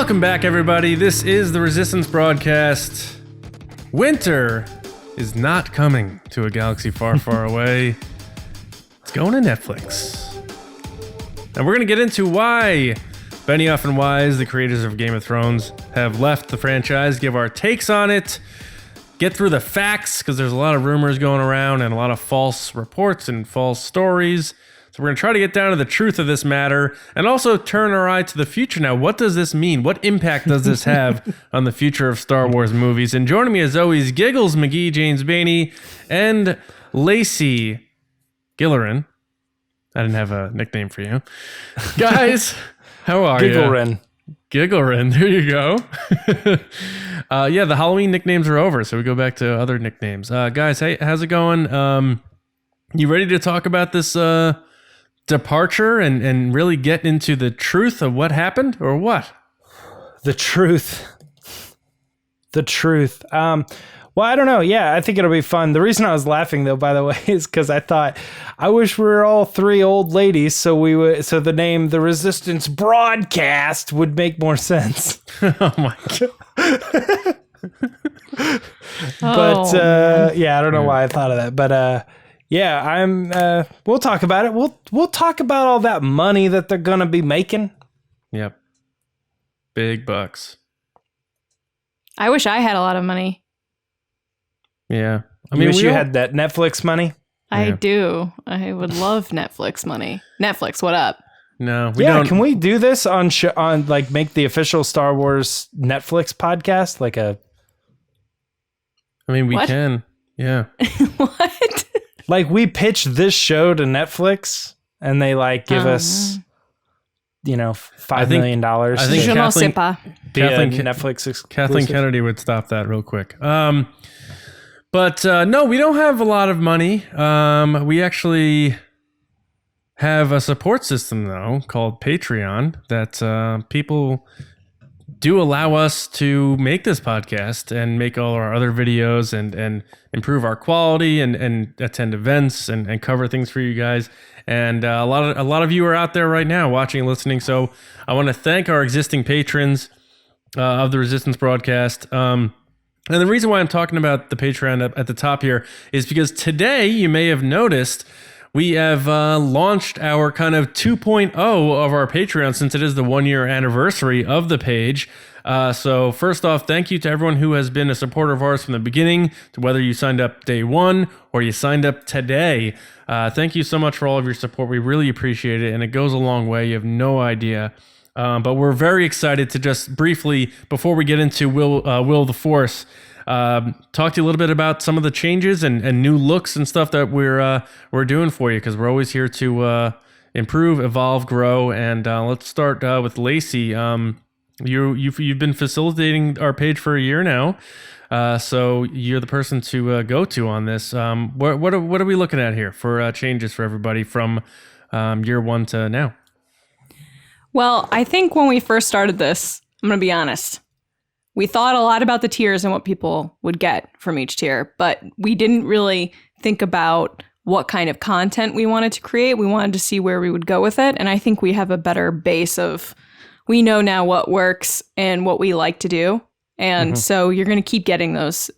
Welcome back, everybody. This is the Resistance broadcast. Winter is not coming to a galaxy far, far away. It's going to Netflix. And we're going to get into why Benioff and Weiss, the creators of Game of Thrones, have left the franchise, give our takes on it, get through the facts, because there's a lot of rumors going around and a lot of false reports and false stories. So we're going to try to get down to the truth of this matter and also turn our eye to the future. Now, what does this mean? What impact does this have on the future of Star Wars movies? And joining me as always, Giggles McGee, James Bainey, and Lacey Gillerin. I didn't have a nickname for you. Guys, how are you? Gigglerin, there you go. Yeah, the Halloween nicknames are over, so we go back to other nicknames. Guys, hey, how's it going? You ready to talk about this departure and really get into the truth of what happened, or what? The truth. Well, I don't know. Yeah, I think it'll be fun. The reason I was laughing, though, by the way, is because I thought, I wish we were all three old ladies, so the name The Resistance Broadcast would make more sense. Oh my God. But yeah, I don't know why I thought of that. But yeah, we'll talk about it. We'll talk about all that money that they're gonna be making. Yep. Big bucks. I wish I had a lot of money. Yeah. I mean, you had that Netflix money? I do. I would love Netflix money. Netflix, what up? No, we don't. Can we do this on like make the official Star Wars Netflix podcast? I mean, we can. Yeah. What? Like, we pitch this show to Netflix and they give us, $5 million. I think Je ne sais pas. Netflix exclusive. Kathleen Kennedy would stop that real quick. But no, we don't have a lot of money. We actually have a support system, though, called Patreon that people do allow us to make this podcast and make all our other videos and improve our quality and attend events and cover things for you guys. And a lot of you are out there right now watching and listening. So I want to thank our existing patrons of the Resistance broadcast. And the reason why I'm talking about the Patreon at the top here is because today you may have noticed we have launched our kind of 2.0 of our Patreon, since it is the 1-year anniversary of the page. So first off, thank you to everyone who has been a supporter of ours from the beginning, to whether you signed up day one or you signed up today. Thank you so much for all of your support. We really appreciate it, and it goes a long way. You have no idea. But we're very excited to just briefly, before we get into Will of the Force, talk to you a little bit about some of the changes and new looks and stuff that we're doing for you, because we're always here to improve, evolve, grow. And let's start with Lacey. You've been facilitating our page for a year now, so you're the person to go to on this. What are we looking at here for changes for everybody from year one to now? Well, I think when we first started this, I'm going to be honest, we thought a lot about the tiers and what people would get from each tier, but we didn't really think about what kind of content we wanted to create. We wanted to see where we would go with it. And I think we have a better base of, we know now what works and what we like to do. And so you're going to keep getting those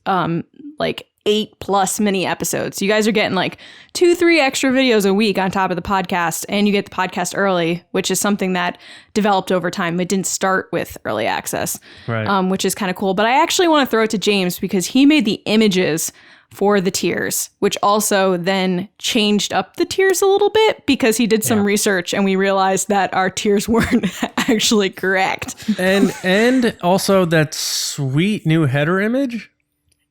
8+ mini episodes. You guys are getting 2-3 extra videos a week on top of the podcast, and you get the podcast early, which is something that developed over time. It didn't start with early access, right? Which is kind of cool. But I actually want to throw it to James because he made the images for the tiers, which also then changed up the tiers a little bit because he did some research and we realized that our tiers weren't actually correct. And also that sweet new header image.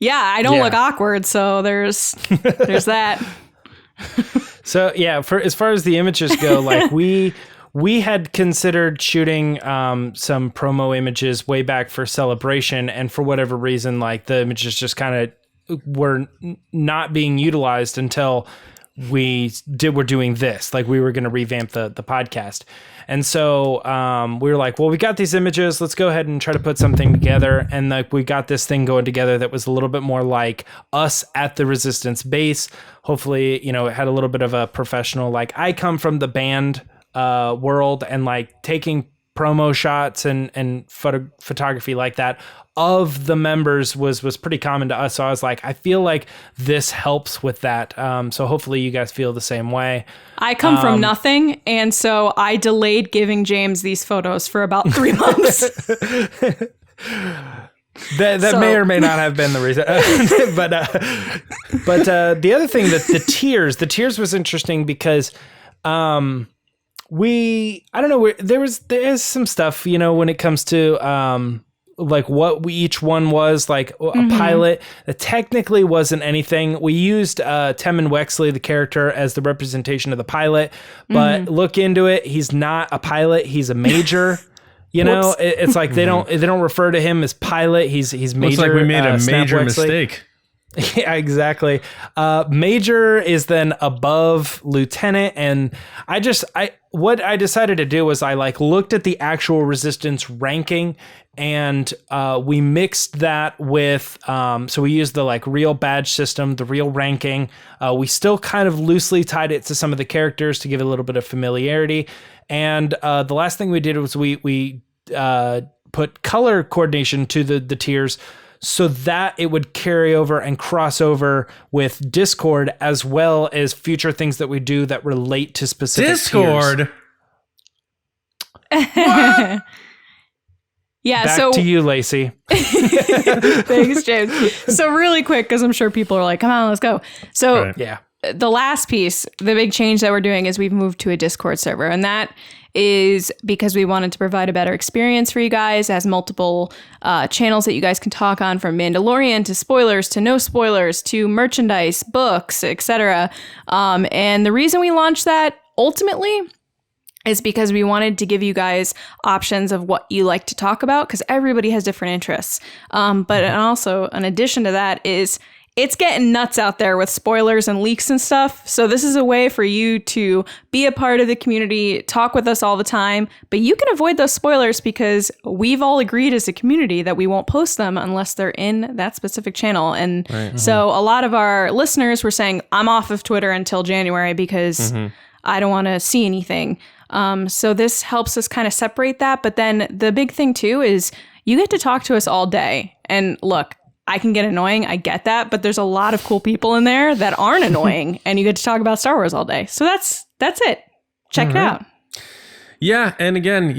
Yeah, I don't look awkward, so there's that. So yeah, for as far as the images go, we had considered shooting some promo images way back for Celebration, and for whatever reason, the images just kind of were not being utilized until we're doing this. We were going to revamp the podcast. And so we were like, well, we got these images. Let's go ahead and try to put something together. And we got this thing going together that was a little bit more like us at the Resistance base. Hopefully, it had a little bit of a professional, I come from the band world, and taking promo shots and photography like that of the members was pretty common to us. So I was like, I feel like this helps with that. So hopefully you guys feel the same way. I come from nothing, and so I delayed giving James these photos for about 3 months. That may or may not have been the reason, but the other thing, that the tiers was interesting because I don't know, there is some stuff, when it comes to like what each one was, like a pilot that technically wasn't anything. We used Temmin Wexley, the character, as the representation of the pilot, but look into it, he's not a pilot, he's a major. It's like they don't refer to him as pilot. He's major. Looks like we made a major mistake. Yeah, exactly. Major is then above lieutenant, and what I decided to do was I looked at the actual resistance ranking, and we mixed that with so we used the real badge system, the real ranking. We still kind of loosely tied it to some of the characters to give it a little bit of familiarity. And the last thing we did was we put color coordination to the tiers so that it would carry over and cross over with Discord, as well as future things that we do that relate to specific Discord. Tiers. Yeah, Back to you, Lacey. Thanks, James. So really quick, because I'm sure people are like, come on, let's go. So Right. Yeah. The last piece, the big change that we're doing is we've moved to a Discord server, and that is because we wanted to provide a better experience for you guys, as multiple channels that you guys can talk on, from Mandalorian to spoilers to no spoilers to merchandise, books, etc. And the reason we launched that ultimately is because we wanted to give you guys options of what you like to talk about, because everybody has different interests. But also, in addition to that, is it's getting nuts out there with spoilers and leaks and stuff. So this is a way for you to be a part of the community, talk with us all the time, but you can avoid those spoilers because we've all agreed as a community that we won't post them unless they're in that specific channel. And so a lot of our listeners were saying, I'm off of Twitter until January because I don't want to see anything. So this helps us kind of separate that. But then the big thing too is you get to talk to us all day. And look, I can get annoying. I get that. But there's a lot of cool people in there that aren't annoying, and you get to talk about Star Wars all day. So that's it. Check it out. Yeah. And again,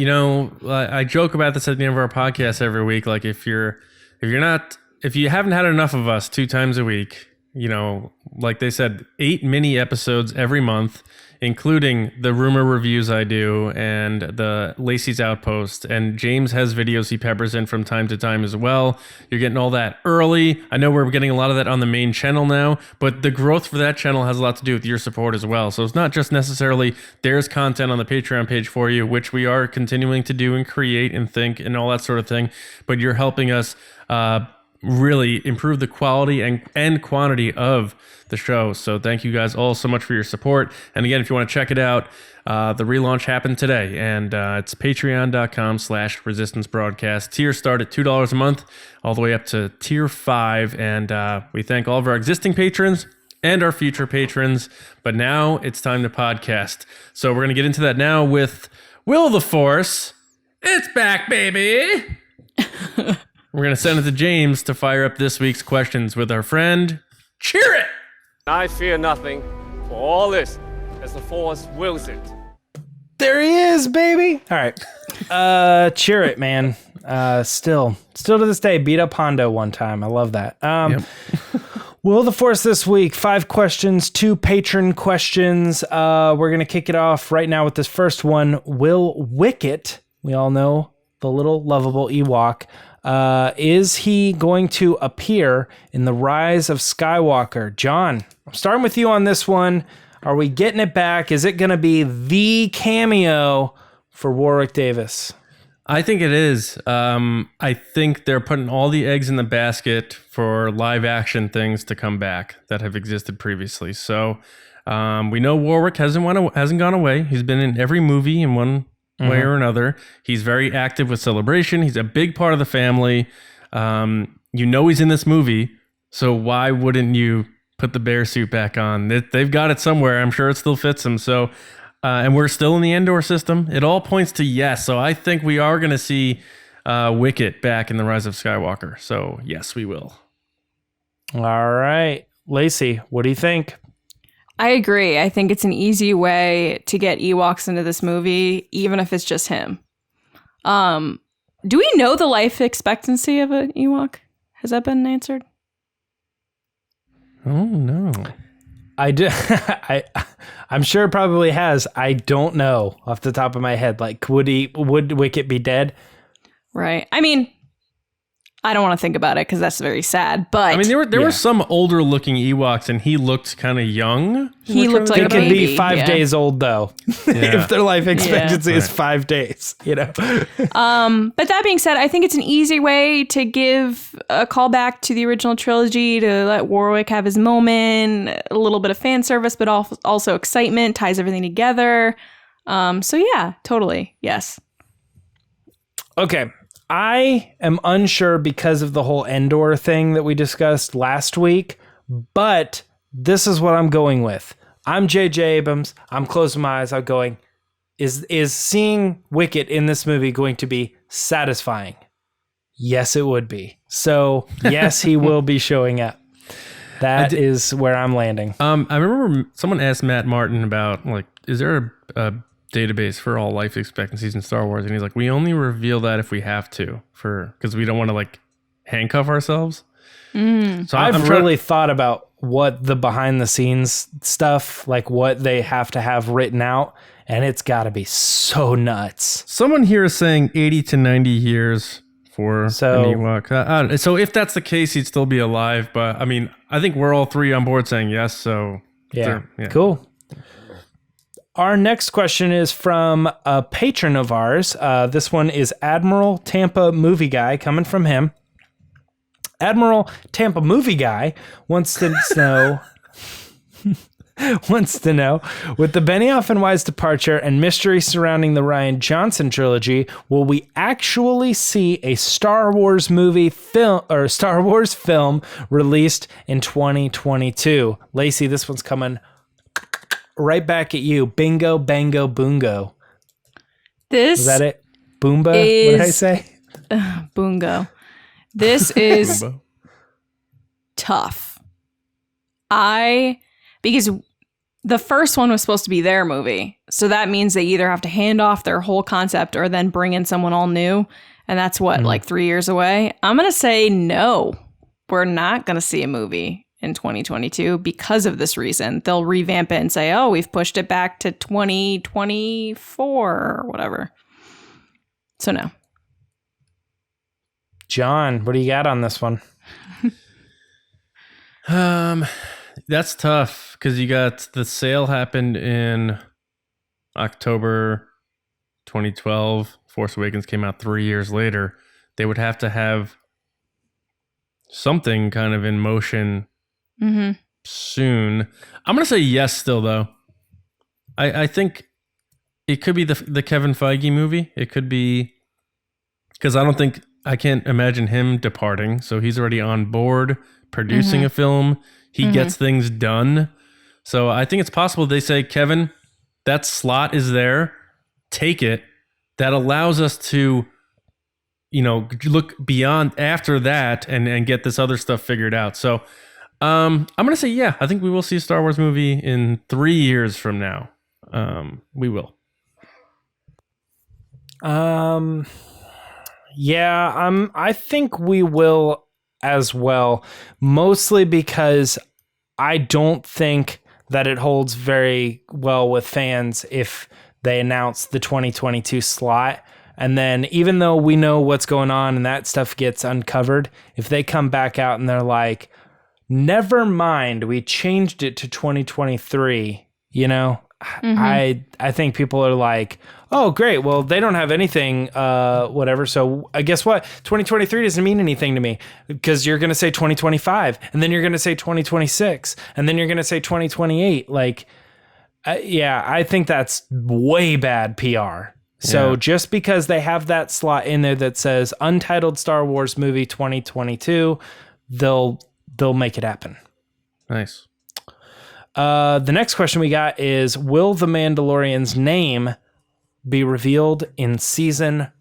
I joke about this at the end of our podcast every week. Like if you haven't had enough of us 2 times a week, like they said, 8 mini episodes every month, including the rumor reviews I do and the Lacey's Outpost. And James has videos he peppers in from time to time as well. You're getting all that early. I know we're getting a lot of that on the main channel now, but the growth for that channel has a lot to do with your support as well. So it's not just necessarily there's content on the Patreon page for you, which we are continuing to do and create and think and all that sort of thing, but you're helping us really improve the quality and quantity of the show. So thank you guys all so much for your support. And again, if you want to check it out, the relaunch happened today, and it's patreon.com/resistance broadcast. Tiers start at $2 a month all the way up to tier 5. And we thank all of our existing patrons and our future patrons. But now it's time to podcast. So we're going to get into that now with Will the Force. It's back, baby. We're going to send it to James to fire up this week's questions with our friend Cheer It. I fear nothing, for all this, as the Force wills it. There he is, baby. All right. Cheer It, man. Still to this day, beat up Hondo one time. I love that. Will the Force this week, 5 questions, 2 patron questions. We're going to kick it off right now with this first one. Will Wicket, we all know the little lovable Ewok, is he going to appear in the Rise of Skywalker? John, I'm starting with you on this one. Are we getting it back? Is it going to be the cameo for Warwick Davis? I think it is. I think they're putting all the eggs in the basket for live action things to come back that have existed previously. So we know Warwick hasn't gone away. He's been in every movie in one way or another. He's very active with Celebration. He's a big part of the family. He's in this movie, so why wouldn't you put the bear suit back on? They've got it somewhere. I'm sure it still fits him. So and we're still in the Endor system. It all points to yes. So I think we are going to see Wicket back in the Rise of Skywalker. So yes, we will. All right. Lacey, what do you think? I agree. I think it's an easy way to get Ewoks into this movie, even if it's just him. Do we know the life expectancy of an Ewok? Has that been answered? Oh, no. I do. I'm sure it probably has. I don't know off the top of my head. Like, would Wicket be dead? Right. I mean, I don't want to think about it because that's very sad. But I mean, there were some older looking Ewoks, and he looked kind of young. He looked like They a could baby. be 5 days old though, if their life expectancy is Right. 5 days. You know. But that being said, I think it's an easy way to give a callback to the original trilogy, to let Warwick have his moment, a little bit of fan service, but also excitement, ties everything together. So yeah, totally. Yes. Okay. I am unsure because of the whole Endor thing that we discussed last week, but this is what I'm going with. I'm J.J. Abrams. I'm closing my eyes. I'm going, is seeing Wicket in this movie going to be satisfying? Yes, it would be. So, yes, he will be showing up. That is where I'm landing. I remember someone asked Matt Martin about, like, is there a database for all life expectancies in Star Wars? And he's like, we only reveal that if we have to, because we don't want to, like, handcuff ourselves. So I've really thought about what the behind the scenes stuff, like what they have to have written out, and it's got to be so nuts. Someone here is saying 80 to 90 years for an Ewok. So if that's the case, he'd still be alive. But I mean, I think we're all three on board saying yes. So Yeah. Cool. Our next question is from a patron of ours. This one is Admiral Tampa Movie Guy, coming from him. Admiral Tampa Movie Guy wants to know with the Benioff and Weiss departure and mystery surrounding the Rian Johnson trilogy, will we actually see a Star Wars film released in 2022? Lacey, this one's coming right back at you. Bingo, bango, boongo. This Is that it? Boomba? What did I say? Boongo. This is tough. Because the first one was supposed to be their movie. So that means they either have to hand off their whole concept or then bring in someone all new. And that's like 3 years away. I'm going to say no. We're not going to see a movie in 2022 because of this reason. They'll revamp it and say, oh, we've pushed it back to 2024 or whatever. So no. John, what do you got on this one? That's tough because you got the sale happened in October 2012. Force Awakens came out 3 years later. They would have to have something kind of in motion soon. I'm going to say yes still, though. I think it could be the Kevin Feige movie. It could be, because I can't imagine him departing. So he's already on board producing a film. He gets things done. So I think it's possible they say, Kevin, that slot is there. Take it. That allows us to, look beyond after that and get this other stuff figured out. So I'm going to say, yeah, I think we will see a Star Wars movie in 3 years from now. We will. Yeah, I think we will as well, mostly because I don't think that it holds very well with fans if they announce the 2022 slot. And then even though we know what's going on and that stuff gets uncovered, if they come back out and they're like, never mind, we changed it to 2023, I think people are like, oh, great. Well, they don't have anything, whatever. So I guess what? 2023 doesn't mean anything to me because you're going to say 2025 and then you're going to say 2026 and then you're going to say 2028. Like, I think that's way bad PR. So just because they have that slot in there that says Untitled Star Wars Movie 2022, they'll make it happen. Nice. The next question we got is, will the Mandalorian's name be revealed in season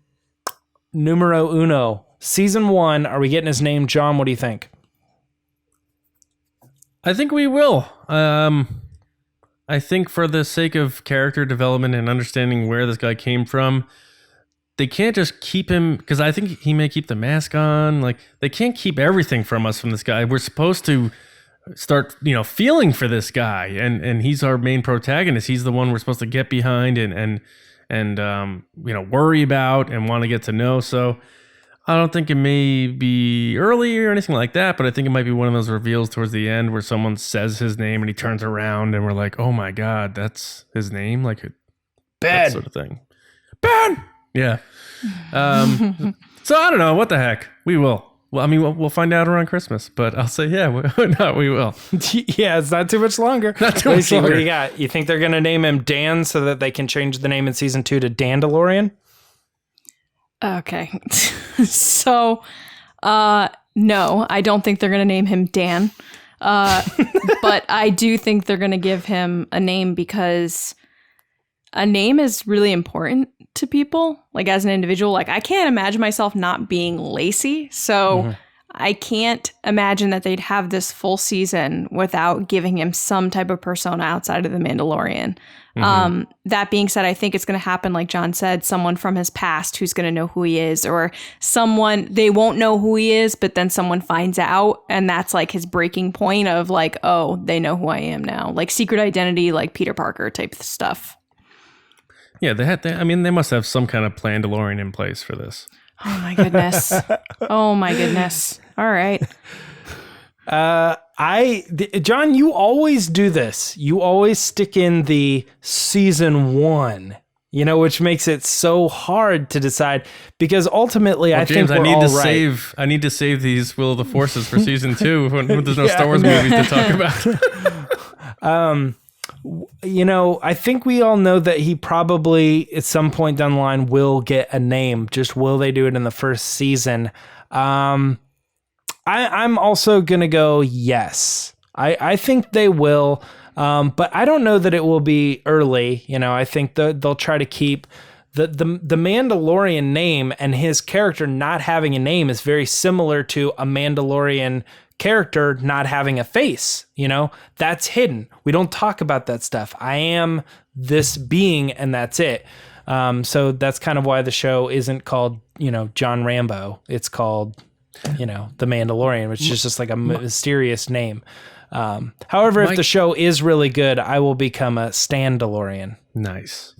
numero uno? Season 1, are we getting his name? John, what do you think? I think we will. I think for the sake of character development and understanding where this guy came from, they can't just keep him, because I think he may keep the mask on. Like, they can't keep everything from us from this guy. We're supposed to start, feeling for this guy, and he's our main protagonist. He's the one we're supposed to get behind and worry about and want to get to know. So I don't think it may be early or anything like that, but I think it might be one of those reveals towards the end where someone says his name and he turns around and we're like, oh my God, that's his name? Like, that sort of thing. Ben! Yeah. So I don't know. What the heck? We will. Well, I mean, we'll find out around Christmas, but I'll say, yeah, we will. Yeah, it's not too much longer. Not too much longer. What do you got? You think they're going to name him Dan so that they can change the name in season 2 to Dandalorian? Okay. So, no, I don't think they're going to name him Dan. But I do think they're going to give him a name because a name is really important to people, like as an individual. Like, I can't imagine myself not being Lacey. So I can't imagine that they'd have this full season without giving him some type of persona outside of the Mandalorian. That being said, I think it's going to happen, like John said, someone from his past who's going to know who he is, or someone, they won't know who he is, but then someone finds out, and that's like his breaking point of like, oh, they know who I am now. Like secret identity, like Peter Parker type stuff. Yeah, they must have some kind of Plandalorian in place for this. Oh my goodness. Oh my goodness. All right. John, you always do this. You always stick in the season 1, which makes it so hard to decide, because ultultimately, I think we're all right. I need to save these Will of the Forces for season 2 when there's no Star Wars movies to talk about. I think we all know that he probably at some point down the line will get a name. Just will they do it in the first season? I'm also going to go yes. I think they will, but I don't know that it will be early. I think they'll try to keep the Mandalorian name, and his character not having a name is very similar to a Mandalorian character not having a face. That's hidden. We don't talk about that stuff. I am this being, and that's it. So that's kind of why the show isn't called, John Rambo. It's called, The Mandalorian, which is just like a mysterious name. However, if the show is really good, I will become a Standalorian. Nice.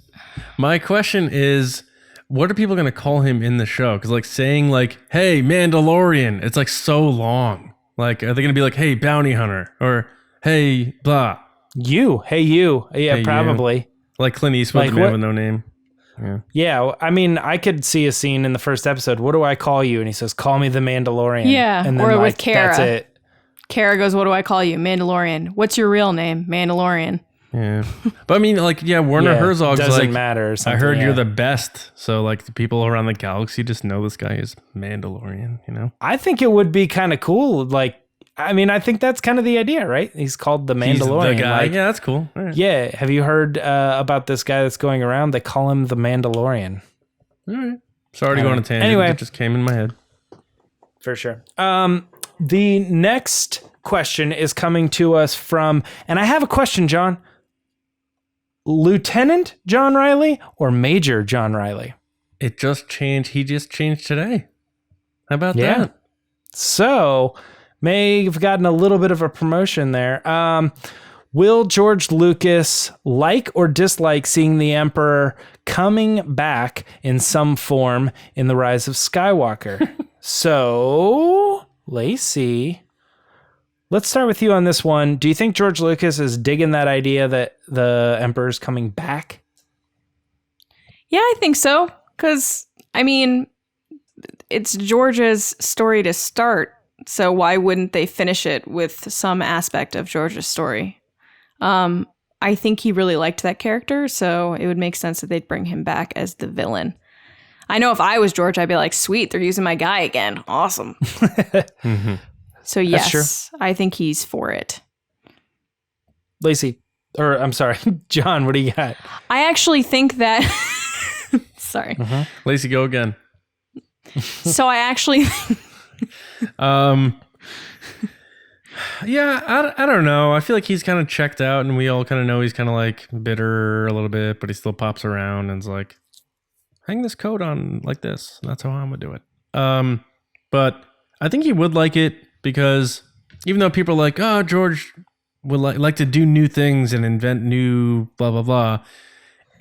My question is, what are people going to call him in the show? Because like saying like, hey, Mandalorian, it's like so long. Like, are they going to be like, hey, bounty hunter, or hey, blah? Hey, you. Yeah, hey, probably. You. Like Clint Eastwood, the man with no name. Yeah, I mean, I could see a scene in the first episode. What do I call you? And he says, call me the Mandalorian. Yeah, and then or with Kara. That's it. Kara goes, what do I call you? Mandalorian. What's your real name? Mandalorian. Yeah. But I mean, like, Werner Herzog's doesn't like, matter. I heard you're the best. So, like, the people around the galaxy just know this guy is Mandalorian, I think it would be kind of cool. Like, I mean, I think that's kind of the idea, right? He's called the Mandalorian. He's the guy. Like, yeah, that's cool. Right. Yeah. Have you heard about this guy that's going around? They call him the Mandalorian. All right. Sorry to go on a tangent. Anyway. It just came in my head. For sure. The next question is coming to us from, and I have a question, John. Lieutenant John Riley or Major John Riley? It just changed. He just changed today. How about that? So, may have gotten a little bit of a promotion there. Will George Lucas like or dislike seeing the Emperor coming back in some form in The Rise of Skywalker? So, Lacey, let's start with you on this one. Do you think George Lucas is digging that idea that the Emperor's coming back? Yeah, I think so. Because, I mean, it's George's story to start. So why wouldn't they finish it with some aspect of George's story? I think he really liked that character, so it would make sense that they'd bring him back as the villain. I know if I was George, I'd be like, sweet, they're using my guy again. Awesome. Mm-hmm. So yes, I think he's for it. Lacey, or I'm sorry, John, what do you got? I actually think that. Sorry. Lacey, go again. So I actually. Yeah, I don't know. I feel like he's kind of checked out, and we all kind of know he's kind of like bitter a little bit, but he still pops around and is like, hang this coat on like this. That's how I'm gonna do it. But I think he would like it because even though people are like, oh, George would like to do new things and invent new blah blah blah,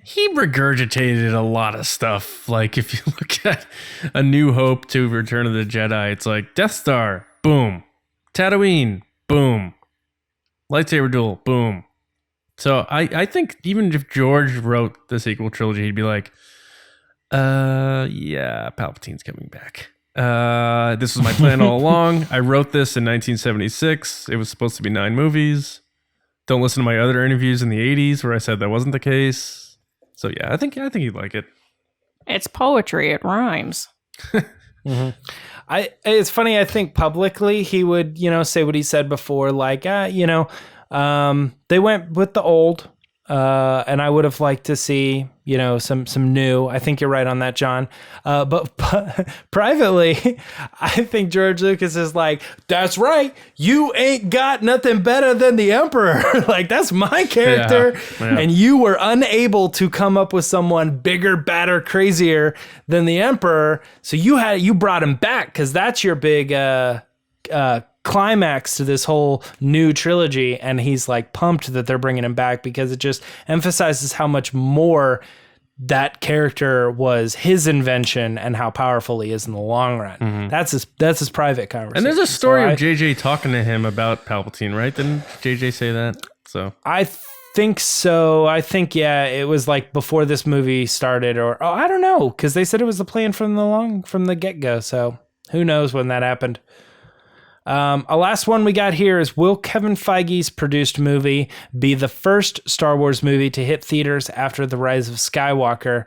he regurgitated a lot of stuff. Like if you look at A New Hope to Return of the Jedi, it's like Death Star, boom. Tatooine, boom. Lightsaber duel, boom. So I think even if George wrote the sequel trilogy, he'd be like, yeah, Palpatine's coming back. This was my plan all along. I wrote this in 1976. It was supposed to be 9 movies. Don't listen to my other interviews in the 80s where I said that wasn't the case. So yeah, I think he'd like it. It's poetry. It rhymes. It's funny. I think publicly he would, say what he said before, like, they went with the old, and I would have liked to see, some new. I think you're right on that, John. But privately, I think George Lucas is like, that's right. You ain't got nothing better than the Emperor. Like, that's my character. Yeah. And you were unable to come up with someone bigger, badder, crazier than the Emperor. So you brought him back because that's your big climax to this whole new trilogy. And he's like pumped that they're bringing him back because it just emphasizes how much more that character was his invention and how powerful he is in the long run. Mm-hmm. That's his private conversation. And there's a story of JJ talking to him about Palpatine, right? Didn't JJ say that? So I think so. I think, yeah, it was like before this movie started, or I don't know, because they said it was the plan from the get-go. So who knows when that happened. A last one we got here is, will Kevin Feige's produced movie be the first Star Wars movie to hit theaters after the Rise of Skywalker?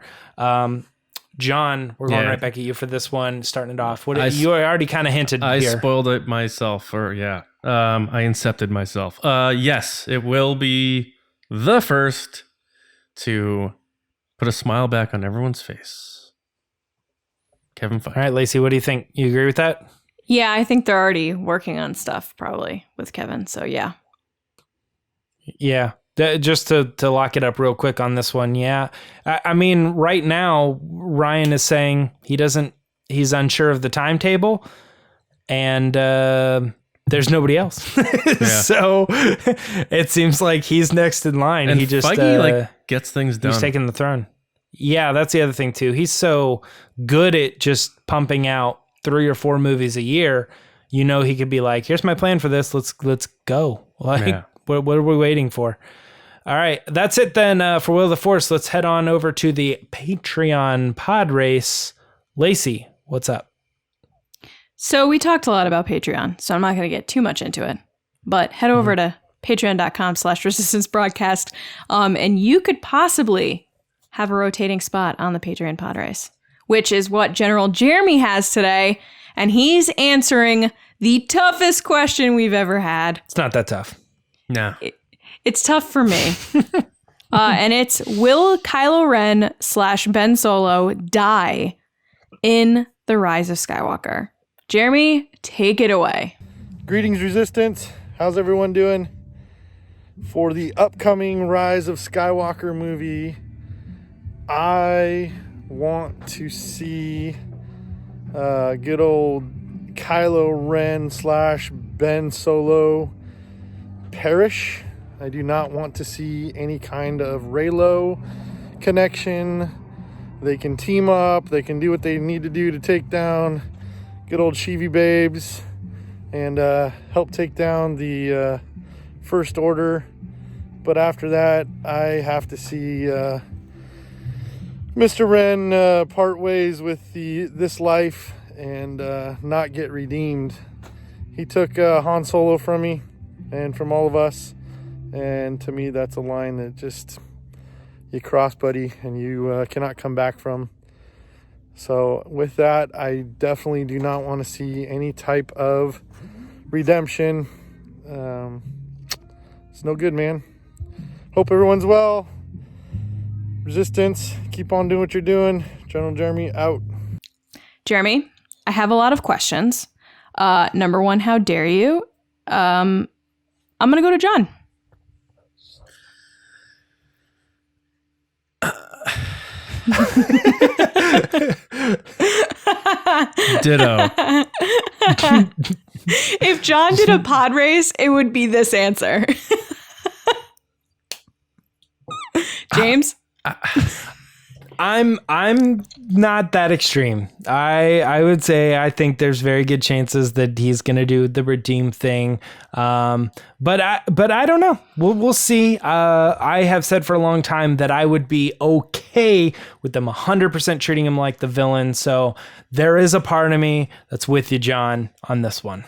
John, we're going right back at you for this one, starting it off. You already kind of hinted I here. Spoiled it myself, I incepted myself. Yes, it will be the first to put a smile back on everyone's face. Kevin Feige. All right, Lacey, what do you think? You agree with that? Yeah, I think they're already working on stuff probably with Kevin. So yeah. Yeah. Just to lock it up real quick on this one. Yeah. I mean, right now, Ryan is saying he's unsure of the timetable and there's nobody else. So it seems like he's next in line. And he just Feige, gets things done. He's taking the throne. Yeah, that's the other thing too. He's so good at just pumping out 3 or 4 movies a year. He could be like, here's my plan for this. Let's go. Like, what are we waiting for? All right, that's it then for Will of the Force. Let's head on over to the Patreon pod race. Lacey, what's up? So we talked a lot about Patreon, so I'm not going to get too much into it, but head over to patreon.com/resistance broadcast. And you could possibly have a rotating spot on the Patreon pod race, which is what General Jeremy has today. And he's answering the toughest question we've ever had. It's not that tough. No. It's tough for me. And it's, will Kylo Ren / Ben Solo die in The Rise of Skywalker? Jeremy, take it away. Greetings, Resistance. How's everyone doing? For the upcoming Rise of Skywalker movie, I want to see good old Kylo Ren / Ben Solo perish. I do not want to see any kind of Reylo connection. They can team up. They can do what they need to do to take down good old Sheevy babes and help take down the First Order. But after that, I have to see Mr. Ren part ways with this life and not get redeemed. He took Han Solo from me and from all of us, and to me that's a line that just you cross, buddy, and you cannot come back from. So with that, I definitely do not want to see any type of redemption. It's no good, man. Hope everyone's well. Resistance, keep on doing what you're doing. General Jeremy out. Jeremy, I have a lot of questions. Number one, how dare you? I'm going to go to John. Ditto. If John did a pod race, it would be this answer. James? I'm not that extreme. I would say I think there's very good chances that he's going to do the redeem thing. But I don't know. We'll see. I have said for a long time that I would be okay with them 100% treating him like the villain. So there is a part of me that's with you, John, on this one.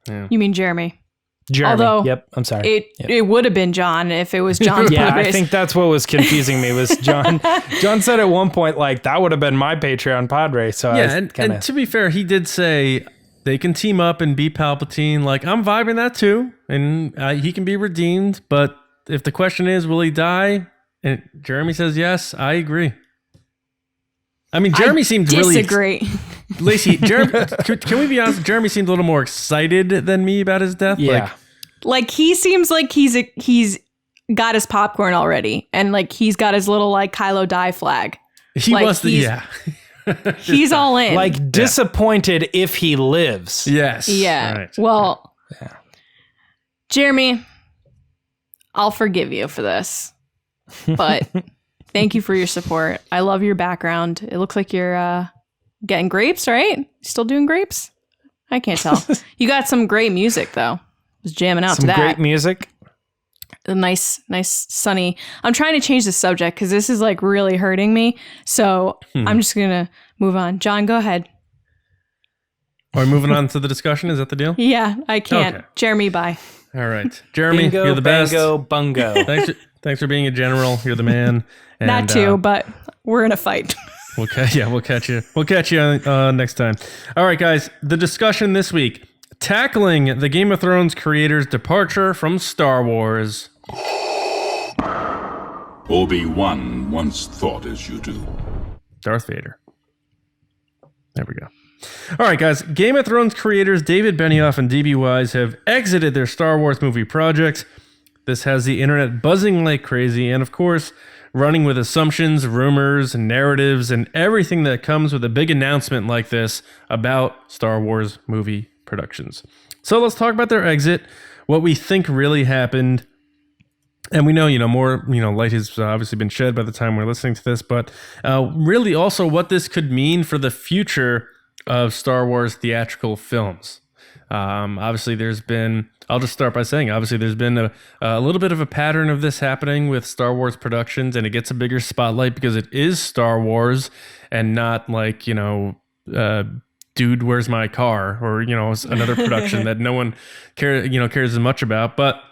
Yeah. You mean Jeremy? Jeremy. Although yep. I'm sorry. It would have been John if it was John's Yeah, pod race. I think that's what was confusing me was John. John said at one point, like, that would have been my Patreon pod race. So Yeah, and to be fair, he did say they can team up and beat Palpatine. Like, I'm vibing that too. And he can be redeemed. But if the question is, will he die? And Jeremy says yes, I agree. I mean, Jeremy seemed disagree. Lacey, can we be honest? Jeremy seemed a little more excited than me about his death. Yeah. Like he seems like he's got his popcorn already, and like he's got his little like Kylo die flag. He like, wants to, yeah. He's all in. Like disappointed if he lives. Yes. Yeah. Right. Well, Jeremy, I'll forgive you for this, but thank you for your support. I love your background. It looks like you're getting grapes, right? Still doing grapes? I can't tell. You got some great music though. Was jamming out Some to that. great music. A nice sunny. I'm trying to change the subject because this is like really hurting me. So I'm just gonna move on. John, go ahead. Are we moving on to the discussion? Is that the deal? Yeah, I can't. Okay. Jeremy, bye. All right. Jeremy, Bingo, you're the best. bango, bungo. Thanks for being a general. You're the man. And, Not too, but we're in a fight. we'll catch you. We'll catch you next time. All right, guys. The discussion this week: tackling the Game of Thrones creators' departure from Star Wars. Obi-Wan once thought as you do. Darth Vader. There we go. All right, guys. Game of Thrones creators David Benioff and D.B. Weiss have exited their Star Wars movie projects. This has the internet buzzing like crazy, and of course, running with assumptions, rumors, narratives, and everything that comes with a big announcement like this about Star Wars movie productions. So let's talk about their exit, what we think really happened. And we know, more, light has obviously been shed by the time we're listening to this, but really also what this could mean for the future of Star Wars theatrical films. Obviously, I'll just start by saying, obviously, there's been a little bit of a pattern of this happening with Star Wars productions, and it gets a bigger spotlight because it is Star Wars and not like, Dude, Where's My Car? Or, another production that no one cares as much about. But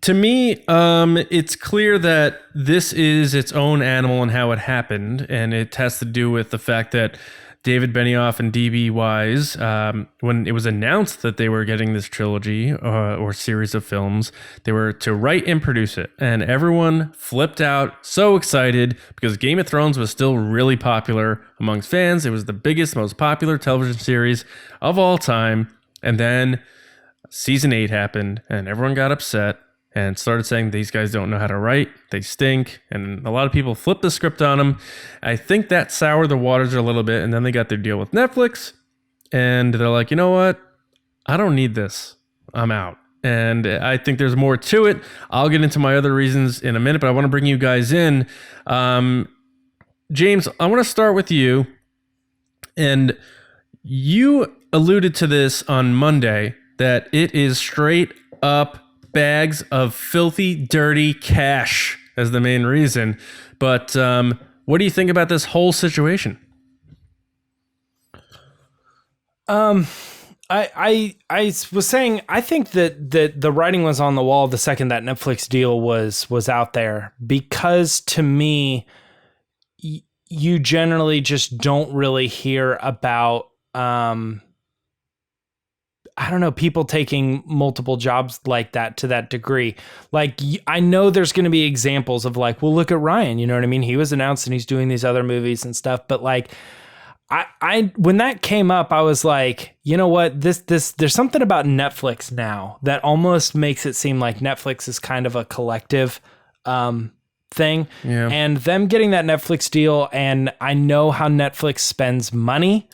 to me, it's clear that this is its own animal and how it happened, and it has to do with the fact that David Benioff and D.B. Weiss, when it was announced that they were getting this trilogy or series of films, they were to write and produce it, and everyone flipped out, so excited, because Game of Thrones was still really popular amongst fans. It was the biggest, most popular television series of all time, and then season 8 happened, and everyone got upset and started saying these guys don't know how to write, they stink, and a lot of people flipped the script on them. I think that soured the waters a little bit, and then they got their deal with Netflix, and they're like, you know what? I don't need this. I'm out. And I think there's more to it. I'll get into my other reasons in a minute, but I want to bring you guys in. James, I want to start with you. And you alluded to this on Monday, that it is straight up bags of filthy, dirty cash as the main reason. But what do you think about this whole situation? I was saying, I think that the writing was on the wall the second that Netflix deal was out there, because to me, you generally just don't really hear about I don't know, people taking multiple jobs like that to that degree. Like, I know there's going to be examples of like, well, look at Ryan, you know what I mean? He was announced and he's doing these other movies and stuff. But like, I when that came up, I was like, you know what, there's something about Netflix now that almost makes it seem like Netflix is kind of a collective thing. Yeah. And them getting that Netflix deal, and I know how Netflix spends money.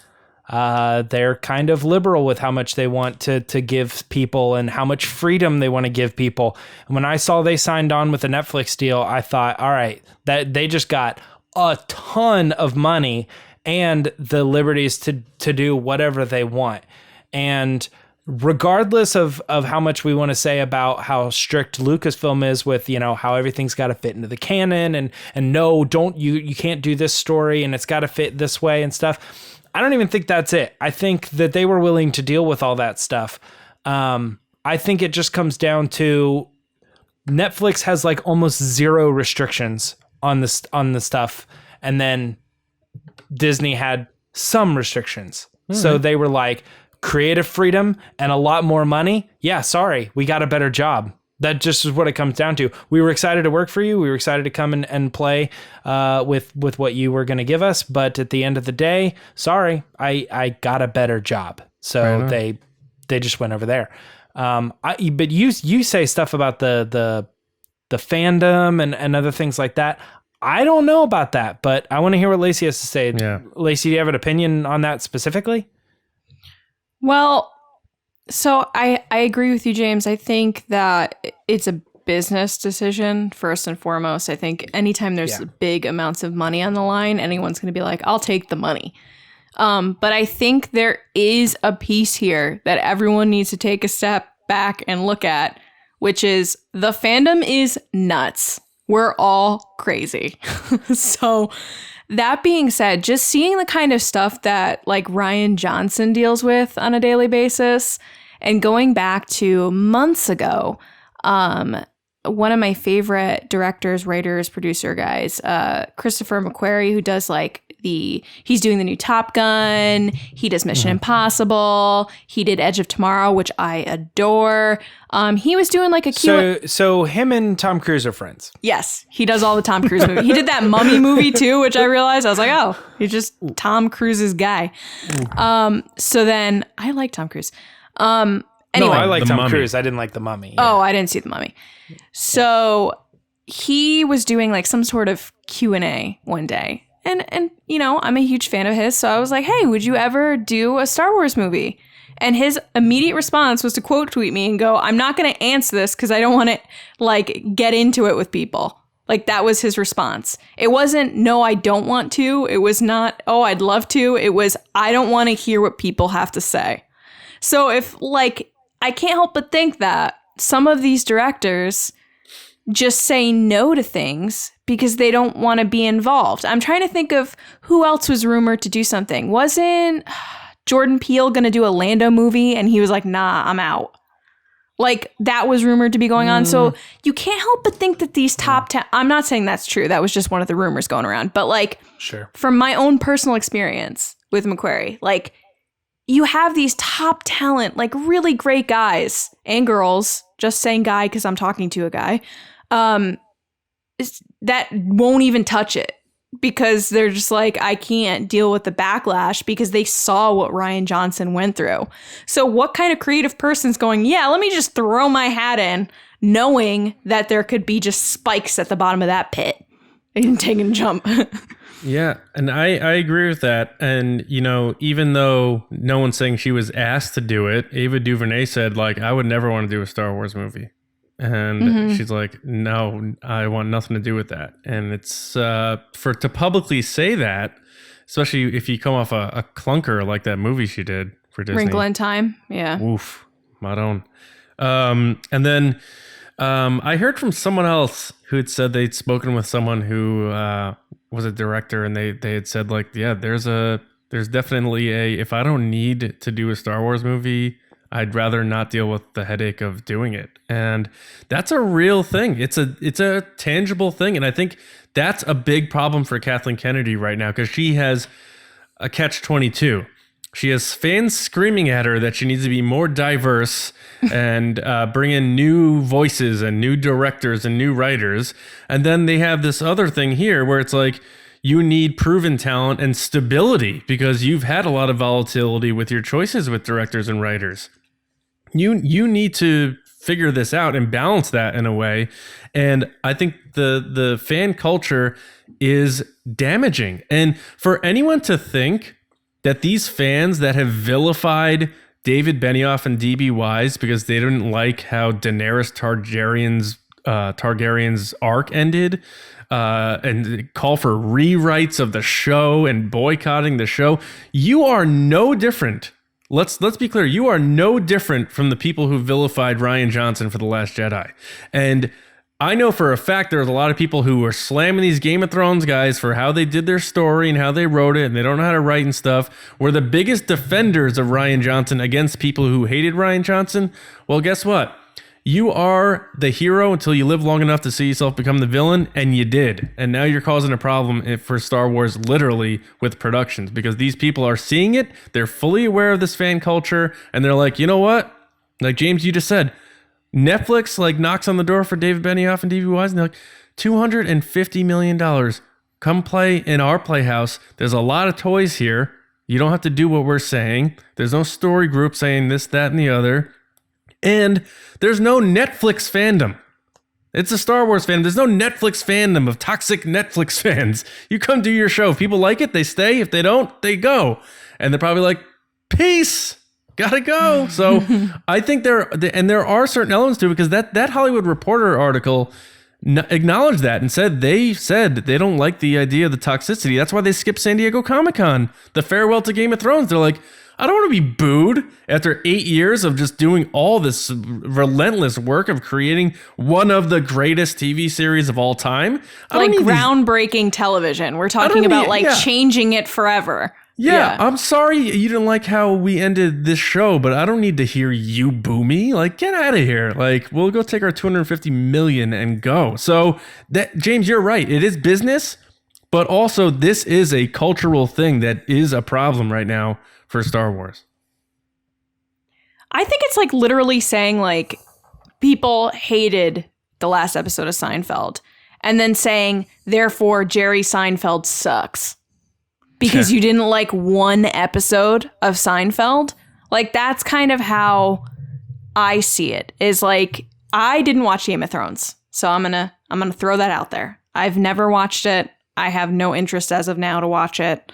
They're kind of liberal with how much they want to give people and how much freedom they want to give people. And when I saw they signed on with a Netflix deal, I thought, all right, that they just got a ton of money and the liberties to do whatever they want. And regardless of how much we want to say about how strict Lucasfilm is with, you know, how everything's got to fit into the canon and no, you can't do this story and it's got to fit this way and stuff. I don't even think that's it. I think that they were willing to deal with all that stuff. I think it just comes down to Netflix has like almost zero restrictions on the stuff, and then Disney had some restrictions. So they were like, creative freedom and a lot more money. Yeah, sorry, we got a better job. That just is what it comes down to. We were excited to work for you. We were excited to come and play with what you were going to give us. But at the end of the day, sorry, I got a better job. So they just went over there. But you say stuff about the fandom and other things like that. I don't know about that, but I want to hear what Lacey has to say. Yeah. Lacey, do you have an opinion on that specifically? Well, so I agree with you, James. I think that it's a business decision first and foremost. I think anytime there's big amounts of money on the line, anyone's going to be like, I'll take the money. But I think there is a piece here that everyone needs to take a step back and look at, which is the fandom is nuts. We're all crazy. So that being said, just seeing the kind of stuff that like Rian Johnson deals with on a daily basis, and going back to months ago, one of my favorite directors, writers, producer guys, Christopher Mcquarrie, who does like he's doing the new Top Gun. He does Mission Impossible. He did Edge of Tomorrow, which I adore. He was doing like a So him and Tom Cruise are friends. Yes, he does all the Tom Cruise movies. He did that Mummy movie too, which I realized I was like, oh, he's just Tom Cruise's guy. So then I like Tom Cruise. Anyway. No, I like The Tom Mummy. Cruise. I didn't like the Mummy. Oh, I didn't see the Mummy. So he was doing like some sort of Q&A one day. And you know, I'm a huge fan of his. So I was like, hey, would you ever do a Star Wars movie? And his immediate response was to quote tweet me and go, I'm not going to answer this because I don't want to like get into it with people. Like that was his response. It wasn't, no, I don't want to. It was not, oh, I'd love to. It was, I don't want to hear what people have to say. So if like, I can't help but think that some of these directors just say no to things because they don't want to be involved. I'm trying to think of who else was rumored to do something. Wasn't Jordan Peele going to do a Lando movie? And he was like, nah, I'm out. Like that was rumored to be going on. So you can't help but think that these top 10, I'm not saying that's true. That was just one of the rumors going around. But like, Sure. From my own personal experience with Mcquarrie, like you have these top talent, like really great guys and girls, just saying guy because I'm talking to a guy, that won't even touch it because they're just like, I can't deal with the backlash because they saw what Rian Johnson went through. So what kind of creative person's going, yeah, let me just throw my hat in knowing that there could be just spikes at the bottom of that pit and take a jump. Yeah, and I agree with that. And, you know, even though no one's saying she was asked to do it, Ava DuVernay said, like, I would never want to do a Star Wars movie. And she's like, no, I want nothing to do with that. And it's to publicly say that, especially if you come off a clunker like that movie she did for Disney. Wrinkle in Time. Yeah. Oof, Maron. And then I heard from someone else who had said they'd spoken with someone who was a director, and they had said like, yeah, there's definitely if I don't need to do a Star Wars movie, I'd rather not deal with the headache of doing it. And that's a real thing. It's a tangible thing. And I think that's a big problem for Kathleen Kennedy right now, because she has a catch-22. She has fans screaming at her that she needs to be more diverse and bring in new voices and new directors and new writers. And then they have this other thing here where it's like, you need proven talent and stability because you've had a lot of volatility with your choices with directors and writers. You need to figure this out and balance that in a way. And I think the fan culture is damaging. And for anyone to think that these fans that have vilified David Benioff and D.B. Weiss because they didn't like how Daenerys Targaryen's arc ended, and call for rewrites of the show and boycotting the show, you are no different. Let's be clear. You are no different from the people who vilified Rian Johnson for The Last Jedi. And I know for a fact there's a lot of people who are slamming these Game of Thrones guys for how they did their story and how they wrote it, and they don't know how to write and stuff. We're the biggest defenders of Rian Johnson against people who hated Rian Johnson. Well, guess what? You are the hero until you live long enough to see yourself become the villain, and you did. And now you're causing a problem for Star Wars literally with productions because these people are seeing it, they're fully aware of this fan culture, and they're like, you know what? Like James, you just said, Netflix like knocks on the door for David Benioff and D.B. Weiss, and they're like, $250 million. Come play in our playhouse. There's a lot of toys here. You don't have to do what we're saying. There's no story group saying this, that, and the other. And there's no Netflix fandom. It's a Star Wars fandom. There's no Netflix fandom of toxic Netflix fans. You come do your show. If people like it, they stay. If they don't, they go. And they're probably like, peace. Gotta go. So I think there are certain elements to it because that Hollywood Reporter article acknowledged that and said they don't like the idea of the toxicity. That's why they skipped San Diego Comic-Con. The farewell to Game of Thrones. They're like, I don't want to be booed after 8 years of just doing all this relentless work of creating one of the greatest TV series of all time. Like groundbreaking television. We're talking about changing it forever. Yeah, I'm sorry you didn't like how we ended this show, but I don't need to hear you boo me. Like, get out of here. Like, we'll go take our $250 million and go. So, James, you're right. It is business, but also this is a cultural thing that is a problem right now for Star Wars. I think it's like literally saying like people hated the last episode of Seinfeld and then saying, therefore, Jerry Seinfeld sucks. Because you didn't like one episode of Seinfeld. Like, that's kind of how I see it. Is like, I didn't watch Game of Thrones. So I'm gonna throw that out there. I've never watched it. I have no interest as of now to watch it.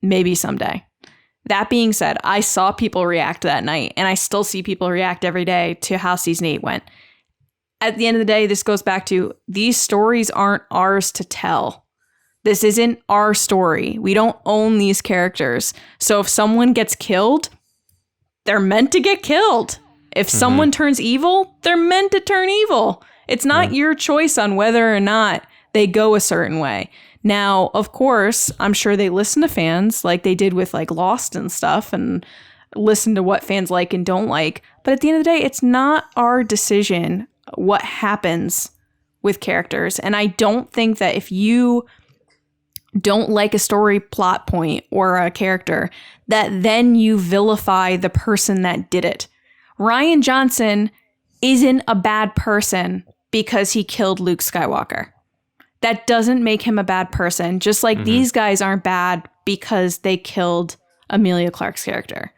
Maybe someday. That being said, I saw people react that night. And I still see people react every day to how season 8 went. At the end of the day, this goes back to these stories aren't ours to tell. This isn't our story. We don't own these characters. So if someone gets killed, they're meant to get killed. If someone turns evil, they're meant to turn evil. It's not your choice on whether or not they go a certain way. Now, of course, I'm sure they listen to fans like they did with like Lost and stuff and listen to what fans like and don't like. But at the end of the day, it's not our decision what happens with characters. And I don't think that if you don't like a story plot point or a character, that then you vilify the person that did it. Rian Johnson isn't a bad person because he killed Luke Skywalker. That doesn't make him a bad person, just like these guys aren't bad because they killed Emilia Clarke's character.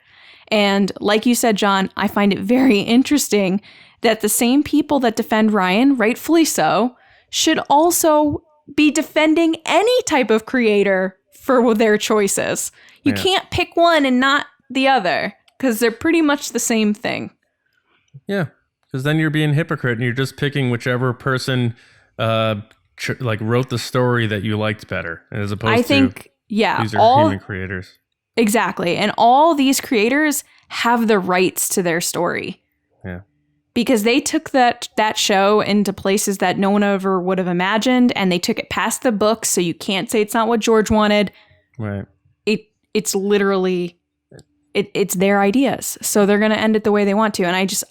And like you said, John, I find it very interesting that the same people that defend Rian, rightfully so, should also be defending any type of creator for their choices. You can't pick one and not the other because they're pretty much the same thing. Yeah, because then you're being hypocrite and you're just picking whichever person wrote the story that you liked better, as opposed to these are human creators. Exactly, and all these creators have the rights to their story. Yeah. Because they took that show into places that no one ever would have imagined, and they took it past the books, so you can't say it's not what George wanted. Right. It's literally, it's their ideas, so they're going to end it the way they want to. And I just,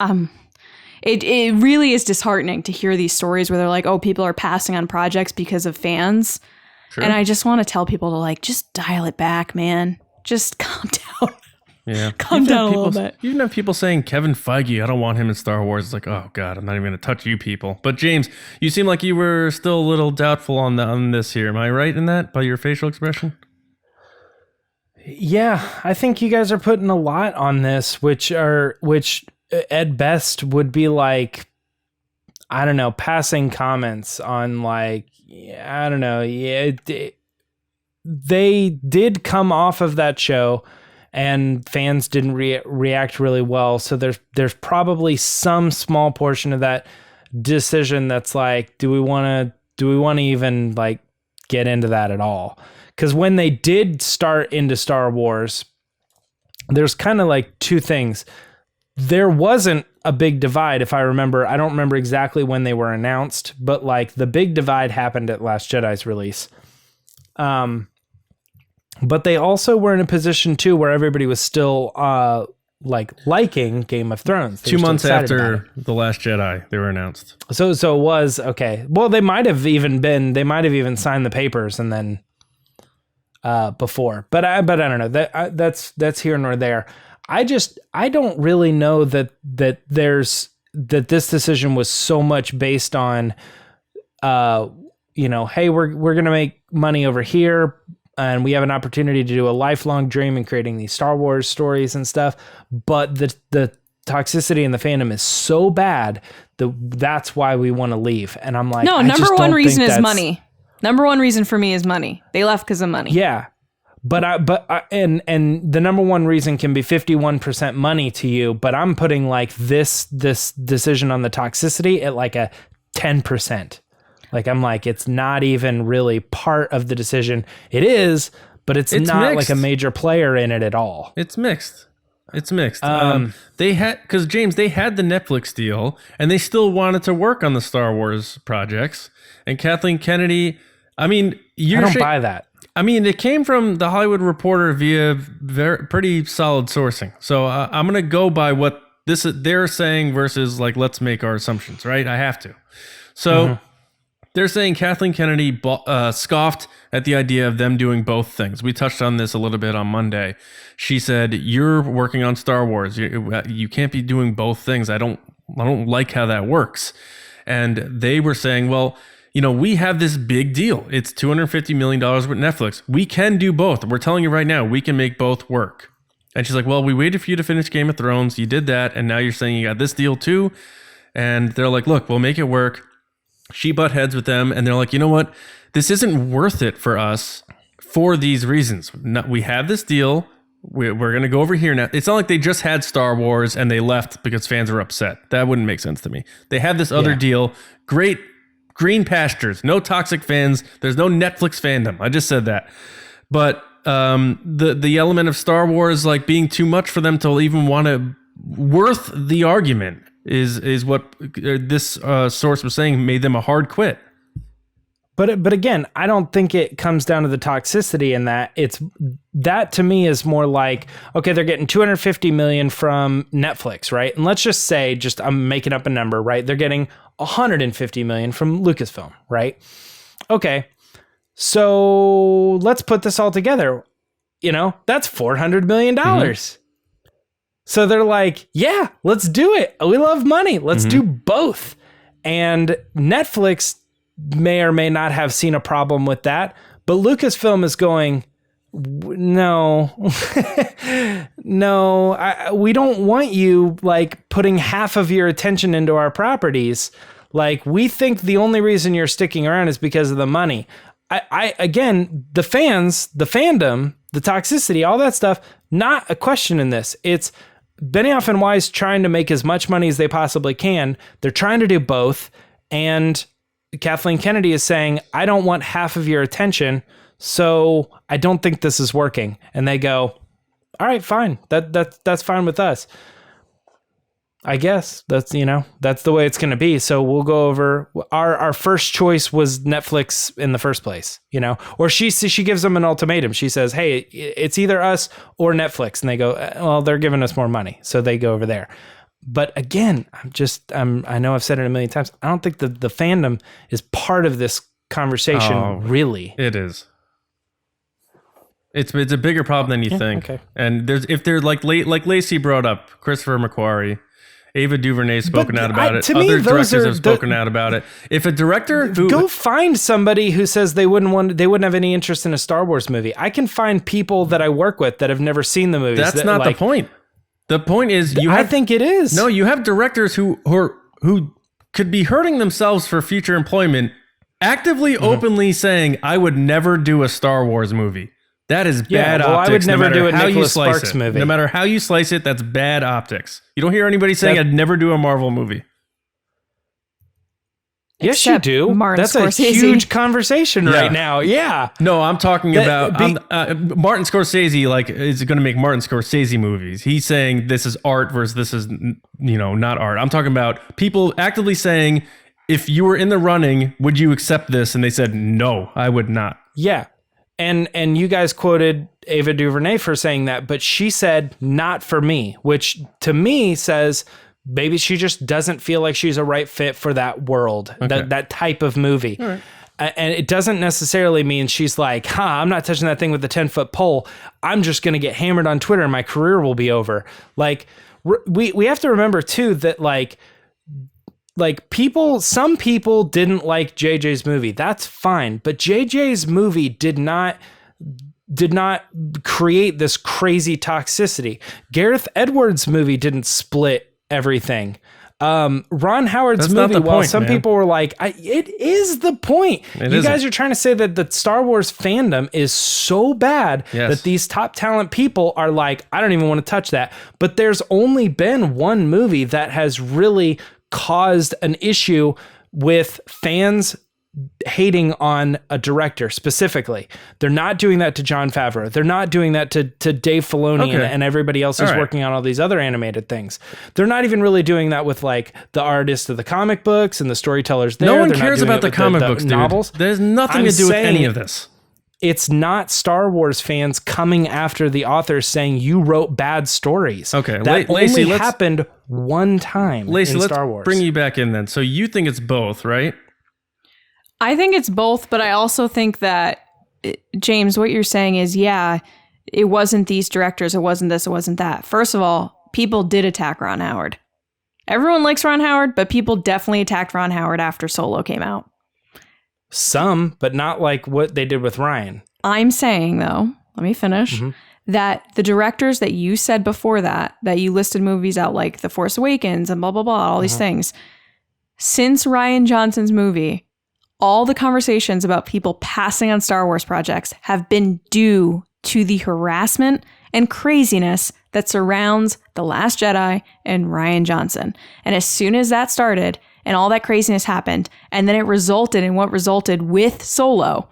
it really is disheartening to hear these stories where they're like, oh, people are passing on projects because of fans. Sure. And I just want to tell people to like, just dial it back, man. just calm down. Yeah. Calm down a little bit. You even have people saying Kevin Feige, I don't want him in Star Wars. It's like, oh God, I'm not even going to touch you people. But James, you seem like you were still a little doubtful on this here. Am I right in that by your facial expression? Yeah, I think you guys are putting a lot on this, which at best would be like, I don't know, passing comments on like, I don't know. Yeah, they did come off of that show and fans didn't react really well. So there's probably some small portion of that decision that's like, do we want to even like get into that at all? Because when they did start into Star Wars, there's kind of like two things. There wasn't a big divide, if I remember. I don't remember exactly when they were announced, but like the big divide happened at Last Jedi's release. But they also were in a position too where everybody was still liking Game of Thrones. 2 months after The Last Jedi, they were announced. So it was okay. Well, they might have even signed the papers and then before. But I don't know. That's here nor there. I don't really know that this decision was so much based on hey, we're going to make money over here, and we have an opportunity to do a lifelong dream in creating these Star Wars stories and stuff. But the toxicity in the fandom is so bad that's why we want to leave. And I'm like, no, number one reason is money. Number one reason for me is money. They left because of money. Yeah. And the number one reason can be 51% money to you, but I'm putting like this decision on the toxicity at like a 10%. Like, I'm like, it's not even really part of the decision. It is, but it's not mixed. Like a major player in it at all. It's mixed. They had, because James, they had the Netflix deal and they still wanted to work on the Star Wars projects. And Kathleen Kennedy, I mean, I don't buy that. I mean, it came from the Hollywood Reporter via pretty solid sourcing. So I'm going to go by what they're saying versus like, let's make our assumptions, right? I have to. So they're saying Kathleen Kennedy scoffed at the idea of them doing both things. We touched on this a little bit on Monday. She said, you're working on Star Wars. You can't be doing both things. I don't like how that works. And they were saying, well, we have this big deal. It's $250 million with Netflix. We can do both. We're telling you right now, we can make both work. And she's like, well, we waited for you to finish Game of Thrones. You did that. And now you're saying you got this deal too. And they're like, look, we'll make it work. She butt heads with them. And they're like, you know what? This isn't worth it for us for these reasons. We have this deal. We're going to go over here now. It's not like they just had Star Wars and they left because fans were upset. That wouldn't make sense to me. They had this other deal. Great. Green pastures, no toxic fans. There's no Netflix fandom. I just said that. But the element of Star Wars like being too much for them to even want to worth the argument is what this source was saying made them a hard quit. But again, I don't think it comes down to the toxicity in that. That to me is more like, okay, they're getting $250 million from Netflix, right? And let's just say, I'm making up a number, right? They're getting $150 million from Lucasfilm, right? Okay, so let's put this all together. That's $400 million. So they're like, yeah, let's do it. We love money. Let's do both. And Netflix may or may not have seen a problem with that, but Lucasfilm is going, no, we don't want you like putting half of your attention into our properties. Like, we think the only reason you're sticking around is because of the money. Again, the fans, the fandom, the toxicity, all that stuff, not a question in this. It's Benioff and Weiss trying to make as much money as they possibly can. They're trying to do both. And Kathleen Kennedy is saying, I don't want half of your attention, so I don't think this is working. And they go, all right, fine. That's fine with us. I guess that's the way it's going to be. So we'll go over our first choice was Netflix in the first place, or she gives them an ultimatum. She says, hey, it's either us or Netflix. And they go, well, they're giving us more money. So they go over there. But again, I know I've said it a million times. I don't think the fandom is part of this conversation, really. It is. It's a bigger problem than you think. okay. And if they're like Lacey brought up, Christopher McQuarrie, Ava DuVernay's spoken out about it. To me, Other those directors are have spoken out about it. If a director who go find somebody who says they wouldn't have any interest in a Star Wars movie. I can find people that I work with that have never seen the movies. That's not the point. The point is I think it is. No, you have directors who could be hurting themselves for future employment, actively, openly saying, "I would never do a Star Wars movie." That is bad optics. I would never do a how Nicholas you slice Sparks it. movie. No matter how you slice it, that's bad optics. You don't hear anybody saying, "I'd never do a Marvel movie." Yes, Except you do. Martin That's Scorsese. a huge conversation right now. Yeah. No, I'm talking about Martin Scorsese. Like, is going to make Martin Scorsese movies. He's saying this is art versus this is, not art. I'm talking about people actively saying, if you were in the running, would you accept this? And they said, no, I would not. Yeah. And you guys quoted Ava DuVernay for saying that, but she said, not for me, which to me says maybe she just doesn't feel like she's a right fit for that world, that type of movie. Right. And it doesn't necessarily mean she's like, I'm not touching that thing with the 10-foot pole. I'm just going to get hammered on Twitter and my career will be over. Like, we have to remember too that like some people didn't like JJ's movie. That's fine. But JJ's movie did not create this crazy toxicity. Gareth Edwards' movie didn't split everything. Ron Howard's movie, while some people were like, it is the point. You guys are trying to say that the Star Wars fandom is so bad that these top talent people are like, I don't even want to touch that. But there's only been one movie that has really caused an issue with fans hating on a director specifically. They're not doing that to Jon Favreau. They're not doing that to Dave Filoni and everybody else who's working on all these other animated things. They're not even really doing that with like the artists of the comic books and the storytellers there. No one They're cares about the comic books, novels. Dude. There's nothing to do with any of this. It's not Star Wars fans coming after the authors saying you wrote bad stories. Okay, that Lacey, only happened one time in Star Wars. Let's bring you back in then. So you think it's both, right? I think it's both, but I also think that, James, what you're saying is, it wasn't these directors, it wasn't this, it wasn't that. First of all, people did attack Ron Howard. Everyone likes Ron Howard, but people definitely attacked Ron Howard after Solo came out. Some, but not like what they did with Ryan. I'm saying, though, let me finish, that the directors that you said before that you listed movies out like The Force Awakens and blah, blah, blah, all these things, since Rian Johnson's movie, all the conversations about people passing on Star Wars projects have been due to the harassment and craziness that surrounds The Last Jedi and Rian Johnson. And as soon as that started and all that craziness happened, and then it resulted in what resulted with Solo,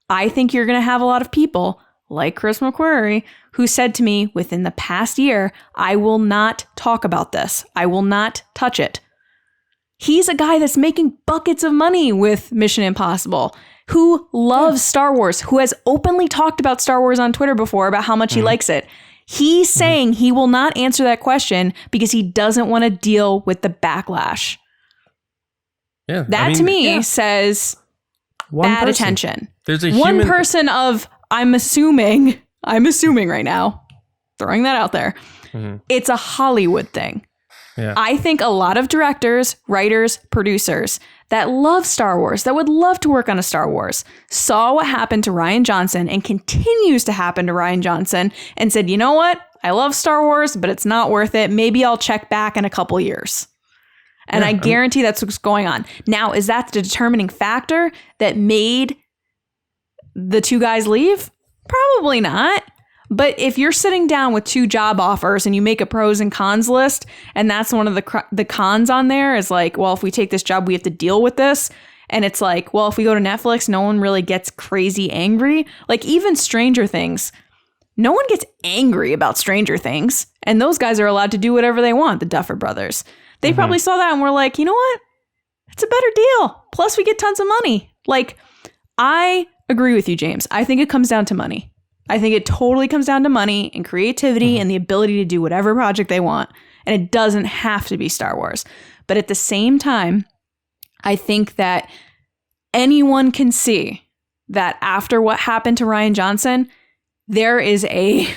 I think you're going to have a lot of people like Chris McQuarrie who said to me within the past year, I will not talk about this. I will not touch it. He's a guy that's making buckets of money with Mission Impossible, who loves Star Wars, who has openly talked about Star Wars on Twitter before about how much he likes it. He's saying he will not answer that question because he doesn't want to deal with the backlash. Yeah, to me says bad attention. There's a one person of, I'm assuming right now, throwing that out there, it's a Hollywood thing. Yeah. I think a lot of directors, writers, producers that love Star Wars, that would love to work on a Star Wars, saw what happened to Rian Johnson and continues to happen to Rian Johnson and said, you know what? I love Star Wars, but it's not worth it. Maybe I'll check back in a couple years. And I guarantee that's what's going on. Now, is that the determining factor that made the two guys leave? Probably not. But if you're sitting down with two job offers and you make a pros and cons list, and that's one of the cons on there is like, well, if we take this job, we have to deal with this. And it's like, well, if we go to Netflix, no one really gets crazy angry. Like even Stranger Things, no one gets angry about Stranger Things. And those guys are allowed to do whatever they want, the Duffer Brothers. They probably saw that and were like, you know what? It's a better deal. Plus we get tons of money. Like, I agree with you, James. I think it comes down to money. I think it totally comes down to money and creativity and the ability to do whatever project they want. And it doesn't have to be Star Wars. But at the same time, I think that anyone can see that after what happened to Rian Johnson, there is a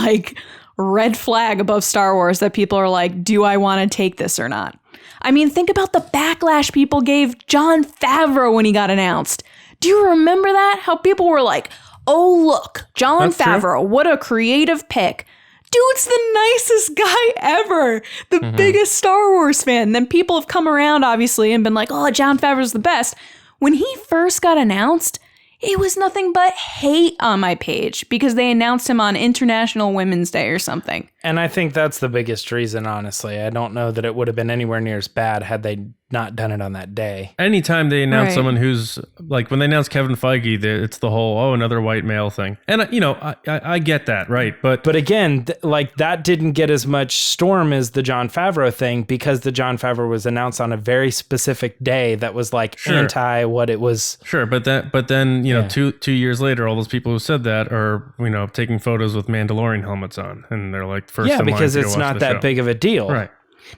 like red flag above Star Wars that people are like, do I want to take this or not? I mean, think about the backlash people gave Jon Favreau when he got announced. Do you remember that? How people were like, oh, look, Jon Favreau, what a creative pick. Dude's the nicest guy ever. The biggest Star Wars fan. Then people have come around, obviously, and been like, oh, Jon Favreau's the best. When he first got announced, it was nothing but hate on my page because they announced him on International Women's Day or something. And I think that's the biggest reason, honestly. I don't know that it would have been anywhere near as bad had they not done it on that day. Anytime they announce someone who's like when they announced Kevin Feige, it's the whole another white male thing, and I get that, right? But again, like that didn't get as much storm as the Jon Favreau thing because the Jon Favreau was announced on a very specific day that was like anti what it was. Sure, but then 2 years later, all those people who said that are taking photos with Mandalorian helmets on, and they're like first in line because to go it's watch not the that show. big of a deal, right?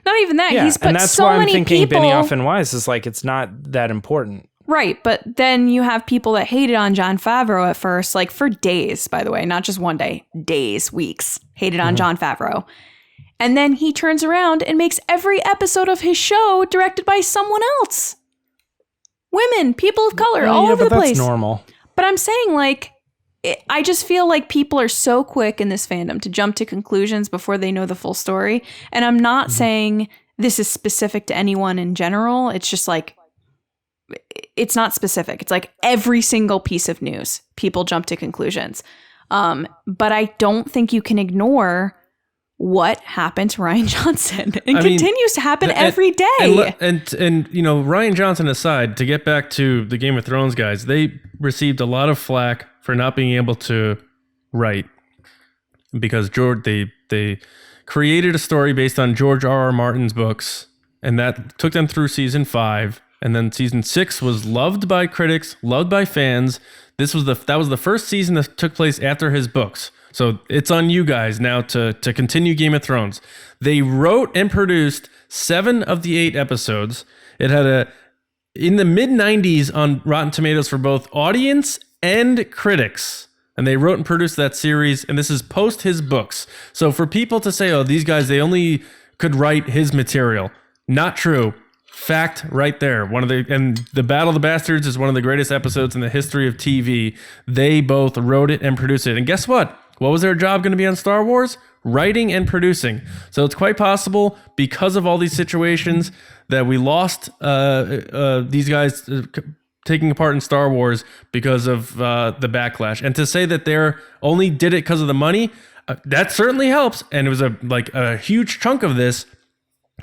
Not even that. He's put and that's so why I'm many thinking people. Benioff and Weiss is like it's not that important. Right, but then you have people that hated on Jon Favreau at first, like for days, by the way, not just one day, days, weeks, hated on Jon Favreau. And then he turns around and makes every episode of his show directed by someone else. Women, people of color, all over the place. That's normal. But I'm saying, like, I just feel like people are so quick in this fandom to jump to conclusions before they know the full story. And I'm not saying this is specific to anyone in general. It's just like, it's not specific. It's like every single piece of news, people jump to conclusions. But I don't think you can ignore what happened to Rian Johnson. It continues to happen every day. And Rian Johnson aside, to get back to the Game of Thrones guys, they received a lot of flack for not being able to write because they created a story based on George R.R. Martin's books, and that took them through season 5. And then season 6 was loved by critics, loved by fans. That was the first season that took place after his books. So it's on you guys now to continue Game of Thrones. They wrote and produced 7 of the 8 episodes. It had in the mid-90s on Rotten Tomatoes for both audience and critics. And they wrote and produced that series, and this is post his books. So for people to say, oh, these guys, they only could write his material. Not true. Fact right there. And the Battle of the Bastards is one of the greatest episodes in the history of TV. They both wrote it and produced it. And guess what? What was their job going to be on Star Wars? Writing and producing. So it's quite possible because of all these situations that we lost these guys taking part in Star Wars because of the backlash. And to say that they only did it because of the money, that certainly helps. And it was a huge chunk of this.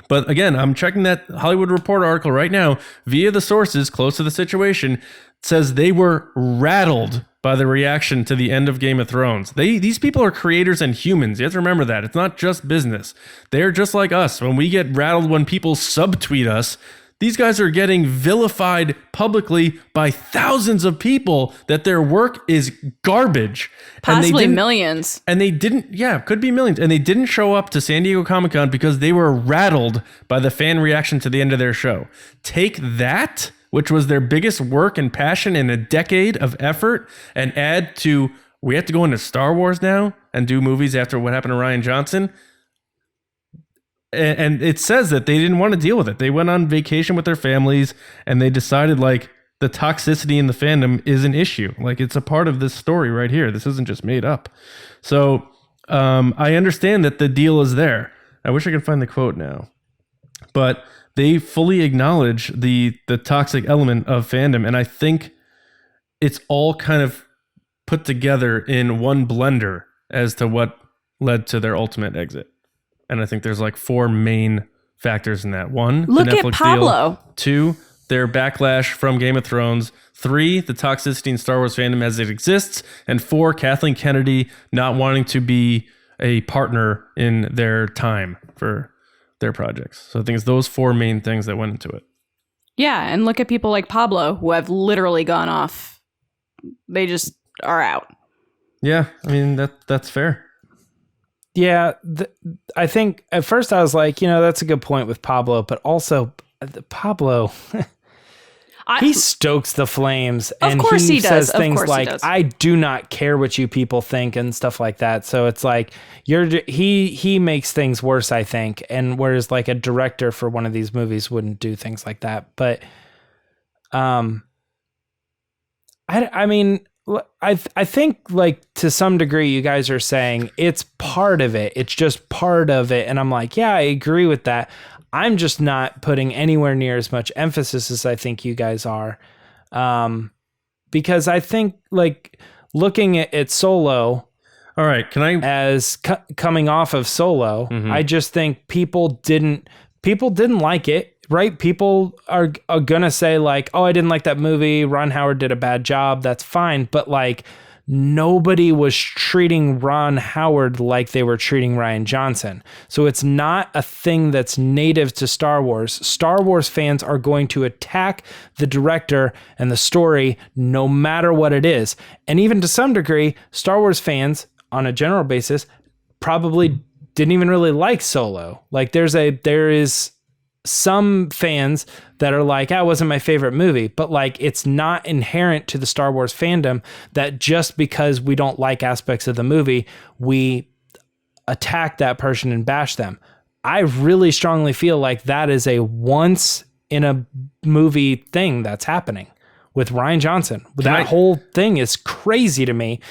But again, I'm checking that Hollywood Reporter article right now via the sources close to the situation. It says they were rattled by the reaction to the end of Game of Thrones. These people are creators and humans. You have to remember that. It's not just business. They're just like us. When we get rattled when people subtweet us, these guys are getting vilified publicly by thousands of people that their work is garbage. Possibly millions. And they didn't, could be millions. And they didn't show up to San Diego Comic-Con because they were rattled by the fan reaction to the end of their show. Take that, which was their biggest work and passion in a decade of effort, and add to, we have to go into Star Wars now and do movies after what happened to Rian Johnson. And it says that they didn't want to deal with it. They went on vacation with their families and they decided the toxicity in the fandom is an issue. It's a part of this story right here. This isn't just made up. So I understand that the deal is there. I wish I could find the quote now. But they fully acknowledge the toxic element of fandom. And I think it's all kind of put together in one blender as to what led to their ultimate exit. And I think there's 4 main factors in that. 1, look the Netflix at Pablo. deal. 2, their backlash from Game of Thrones. 3, the toxicity in Star Wars fandom as it exists. And 4, Kathleen Kennedy not wanting to be a partner in their time for their projects. So I think it's those 4 main things that went into it. Yeah, and look at people like Pablo who have literally gone off. They just are out. Yeah, I mean, that's fair. Yeah, I think at first I was like, that's a good point with Pablo, but also Pablo. he stokes the flames, and course he says does. Of things course he like, does. "I do not care what you people think" and stuff like that. So it's like he makes things worse, I think. And whereas like a director for one of these movies wouldn't do things like that, but I mean, I think like to some degree you guys are saying it's part of it. It's just part of it, and I'm like, yeah, I agree with that. I'm just not putting anywhere near as much emphasis as I think you guys are. Because I think like looking at Solo. All right. Can I, as coming off of Solo, I just think people didn't like it, right? People are going to say like, oh, I didn't like that movie. Ron Howard did a bad job. That's fine. But like, nobody was treating Ron Howard like they were treating Rian Johnson. So it's not a thing that's native to Star Wars. Star Wars fans are going to attack the director and the story no matter what it is. And even to some degree, Star Wars fans on a general basis probably didn't even really like Solo. Like there is some fans that are like, that wasn't my favorite movie, but like it's not inherent to the Star Wars fandom that just because we don't like aspects of the movie, we attack that person and bash them. I really strongly feel like that is a once in a movie thing that's happening with Rian Johnson. That whole thing is crazy to me.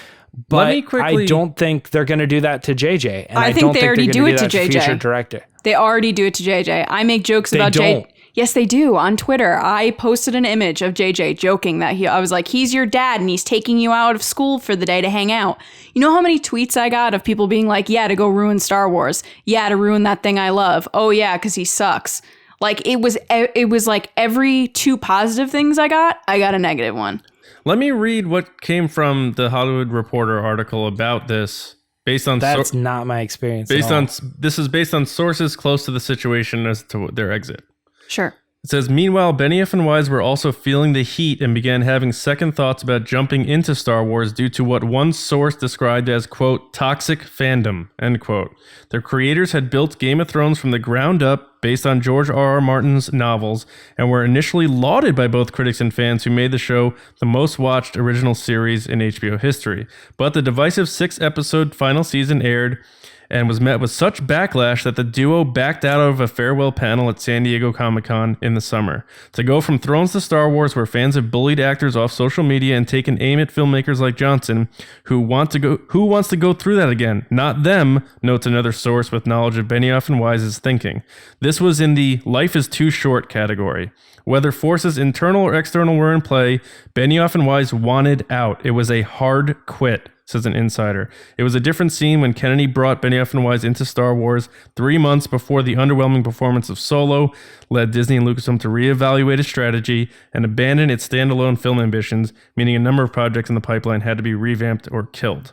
But I don't think they're going to do that to JJ. And I think don't they think already they're going do to it to that JJ. Future director. They already do it to JJ. I make jokes about JJ. Yes, they do. On Twitter, I posted an image of JJ joking that I was like, he's your dad and he's taking you out of school for the day to hang out. You know how many tweets I got of people being like, yeah, to go ruin Star Wars. Yeah, to ruin that thing I love. Oh yeah, because he sucks. Like it was like every 2 positive things I got a negative one. Let me read what came from the Hollywood Reporter article about this. Based on that's not my experience. This is based on sources close to the situation as to their exit. Sure. It says, meanwhile, Benioff and Weiss were also feeling the heat and began having second thoughts about jumping into Star Wars due to what one source described as, quote, toxic fandom, end quote. Their creators had built Game of Thrones from the ground up based on George R.R. Martin's novels and were initially lauded by both critics and fans who made the show the most watched original series in HBO history. But the divisive 6-episode final season aired and was met with such backlash that the duo backed out of a farewell panel at San Diego Comic-Con in the summer. To go from Thrones to Star Wars, where fans have bullied actors off social media and taken aim at filmmakers like Johnson, who wants to go through that again? Not them, notes another source with knowledge of Benioff and Weiss's thinking. This was in the life is too short category. Whether forces internal or external were in play, Benioff and Weiss wanted out. It was a hard quit, says an insider. It was a different scene when Kennedy brought Benioff and Weiss into Star Wars 3 months before the underwhelming performance of Solo led Disney and Lucasfilm to reevaluate its strategy and abandon its standalone film ambitions, meaning a number of projects in the pipeline had to be revamped or killed.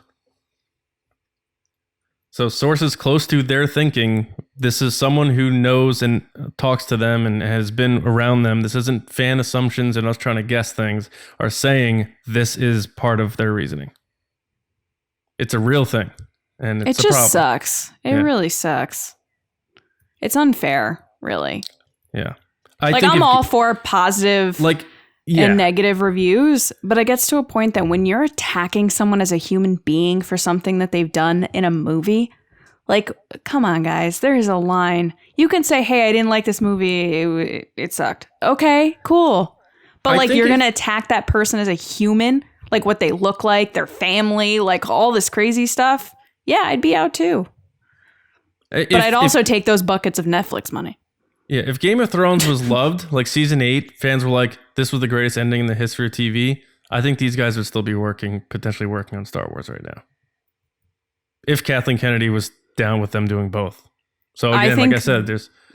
So sources close to their thinking, this is someone who knows and talks to them and has been around them. This isn't fan assumptions and us trying to guess things, are saying this is part of their reasoning. It's a real thing. And it's it just sucks. It really sucks. It's unfair, really. Yeah. I'm all for positive and negative reviews, but it gets to a point that when you're attacking someone as a human being for something that they've done in a movie, like, come on, guys, there's a line. You can say, hey, I didn't like this movie. It sucked. Okay, cool. But you're going to attack that person as a human, like what they look like, their family, like all this crazy stuff. Yeah, I'd be out too. But I'd also take those buckets of Netflix money. Yeah, if Game of Thrones was loved, like season 8, fans were like, this was the greatest ending in the history of TV, I think these guys would still be potentially working on Star Wars right now. If Kathleen Kennedy was down with them doing both. So again, like I said,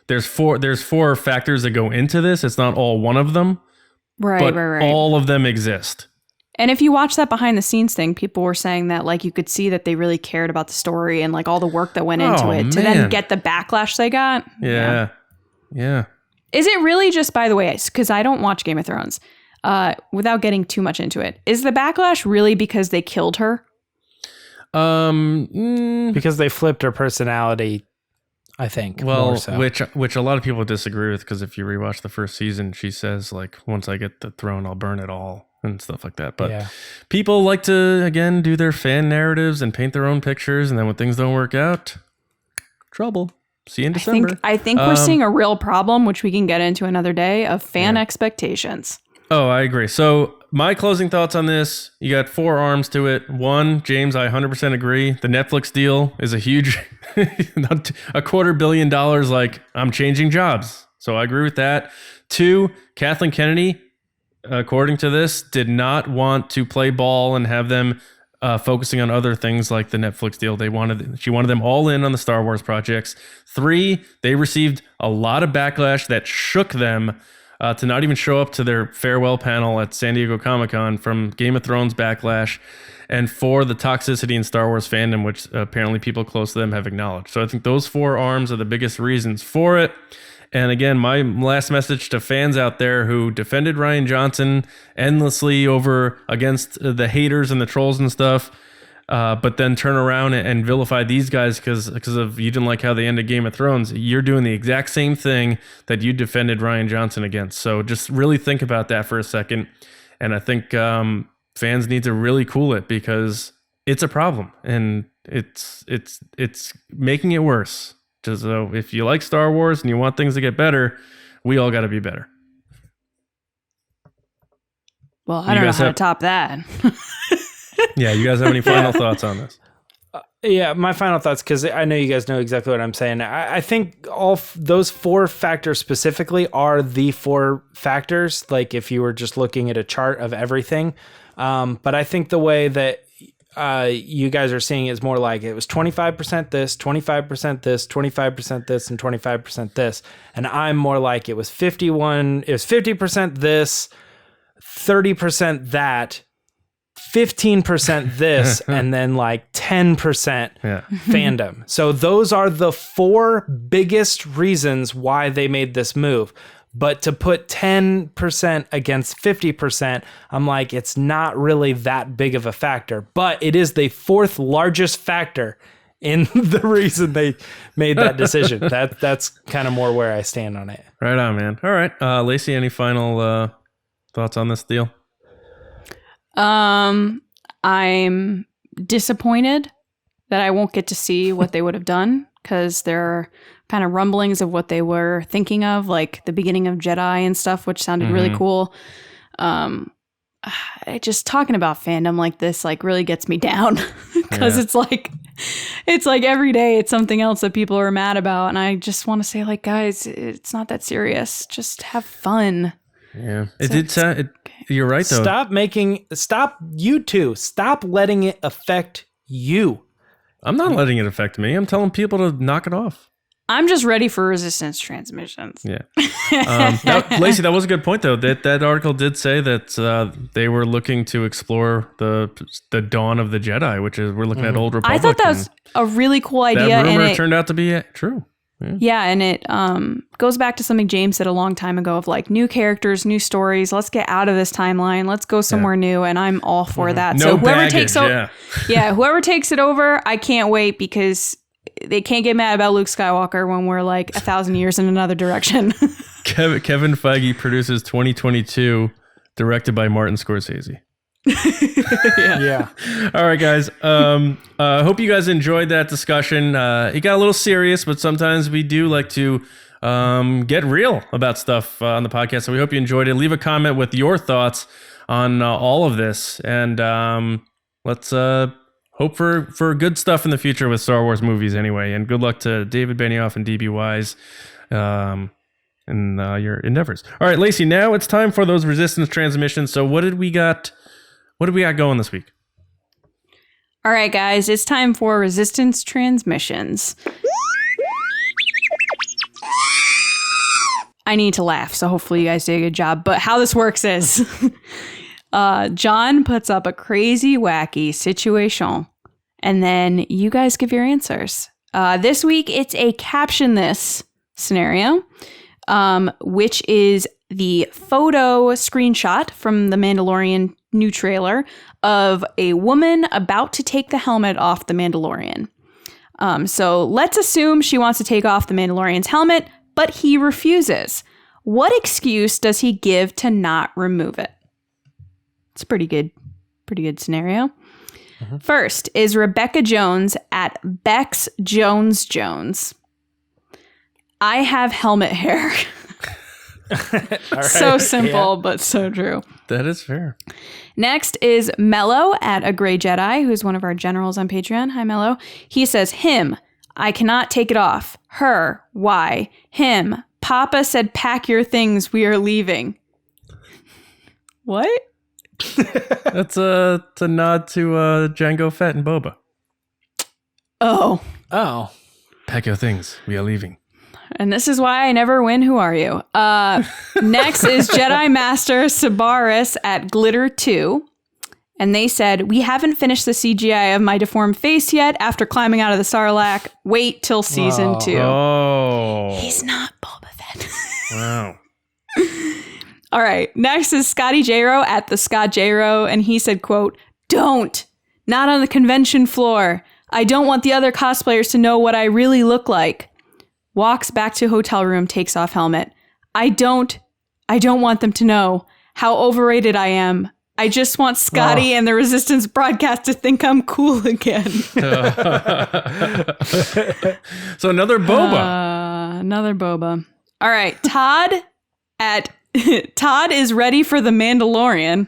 there's four factors that go into this. It's not all one of them. Right. All of them exist. And if you watch that behind the scenes thing, people were saying that like you could see that they really cared about the story and like all the work that went into it to then get the backlash they got. Yeah. Is it really just, by the way, because I don't watch Game of Thrones, without getting too much into it, is the backlash really because they killed her? Because they flipped her personality I think. Well, more so. which a lot of people disagree with, because if you rewatch the first season, she says like, once I get the throne, I'll burn it all and stuff like that. But Yeah. people like to, again, do their fan narratives and paint their own pictures, and then when things don't work out, trouble. See you in December. I think we're seeing a real problem, which we can get into another day, of fan expectations. Oh, I agree. So my closing thoughts on this, you got 4 arms to it. 1, James, I 100% agree. The Netflix deal is a huge, $250 million. Like, I'm changing jobs. So I agree with that. 2, Kathleen Kennedy, according to this, did not want to play ball and have them focusing on other things like the Netflix deal. She wanted them all in on the Star Wars projects. 3, they received a lot of backlash that shook them to not even show up to their farewell panel at San Diego Comic-Con from Game of Thrones backlash. And 4, the toxicity in Star Wars fandom, which apparently people close to them have acknowledged. So I think those 4 arms are the biggest reasons for it. And again, my last message to fans out there who defended Rian Johnson endlessly over against the haters and the trolls and stuff, but then turn around and vilify these guys because of you didn't like how they ended Game of Thrones. You're doing the exact same thing that you defended Rian Johnson against. So just really think about that for a second. And I think fans need to really cool it, because it's a problem and it's making it worse. So if you like Star Wars and you want things to get better, we all got to be better. Well, I don't know how to top that. Yeah, you guys have any final thoughts on this? Yeah, my final thoughts, because I know you guys know exactly what I'm saying. I think those 4 factors specifically are the 4 factors, like if you were just looking at a chart of everything. But I think the way that you guys are seeing it is more like it was 25% this, 25% this, 25% this, and 25% this. And I'm more like it was 50% this, 30% that, 15% this, and then like 10% fandom. So those are the 4 biggest reasons why they made this move. But to put 10% against 50%, I'm like, it's not really that big of a factor. But it is the 4th largest factor in the reason they made that decision. That's kind of more where I stand on it. Right on, man. All right. Lacey, any final thoughts on this deal? I'm disappointed that I won't get to see what they would have done, because there are kind of rumblings of what they were thinking of, like the beginning of Jedi and stuff, which sounded really cool. Just talking about fandom like this like really gets me down, because it's like every day it's something else that people are mad about, and I just want to say, like, guys, it's not that serious. Just have fun. Yeah, it did sound. You're right, though. Stop letting it affect you. I'm not letting it affect me. I'm telling people to knock it off. I'm just ready for resistance transmissions. Yeah. Lacey, that was a good point, though. That article did say that they were looking to explore the dawn of the Jedi, which is we're looking at Old Republic. I thought that was a really cool idea. That rumor and it turned out to be true. Yeah, and it goes back to something James said a long time ago of like new characters, new stories. Let's get out of this timeline. Let's go somewhere new, and I'm all for that. No so whoever baggage, whoever takes it over, I can't wait, because they can't get mad about Luke Skywalker when we're like 1,000 years in another direction. Kevin Feige produces 2022, directed by Martin Scorsese. Yeah. All right, guys. Hope you guys enjoyed that discussion. It got a little serious, but sometimes we do like to get real about stuff on the podcast. So we hope you enjoyed it. Leave a comment with your thoughts on all of this, and let's hope for good stuff in the future with Star Wars movies anyway. And good luck to David Benioff and DB Weiss in your endeavors. All right, Lacey, now it's time for those resistance transmissions. So what did we got? What do we got going this week? All right, guys, it's time for resistance transmissions. I need to laugh, so hopefully you guys did a good job. But how this works is John puts up a crazy, wacky situation, and then you guys give your answers. This week, it's a caption this scenario, which is the photo screenshot from the Mandalorian new trailer of a woman about to take the helmet off the Mandalorian. So let's assume she wants to take off the Mandalorian's helmet, but he refuses. What excuse does he give to not remove it? It's a pretty good scenario. First is Rebecca Jones at Bex Jones Jones. I have helmet hair. All So right. simple, but so true. That is fair. Next is Mello at A Gray Jedi, who's one of our generals on Patreon. Hi, Mello. He says, him, I cannot take it off. Her, why? Him, Papa said, pack your things, we are leaving. What? It's a nod to Jango Fett and Boba. Oh. Oh. Pack your things. We are leaving. And this is why I never win. Who are you? Next is Jedi Master Sabaris at Glitter 2. And they said, we haven't finished the CGI of my deformed face yet after climbing out of the Sarlacc. Wait till season 2. Oh. He's not Boba Fett. Wow. All right. Next is Scotty J-Ro at the Scott J-Ro. And he said, quote, don't. Not on the convention floor. I don't want the other cosplayers to know what I really look like. Walks back to hotel room, takes off helmet. I don't want them to know how overrated I am. I just want Scotty and the Resistance broadcast to think I'm cool again. So another Boba. Another Boba. All right. Todd is ready for the Mandalorian.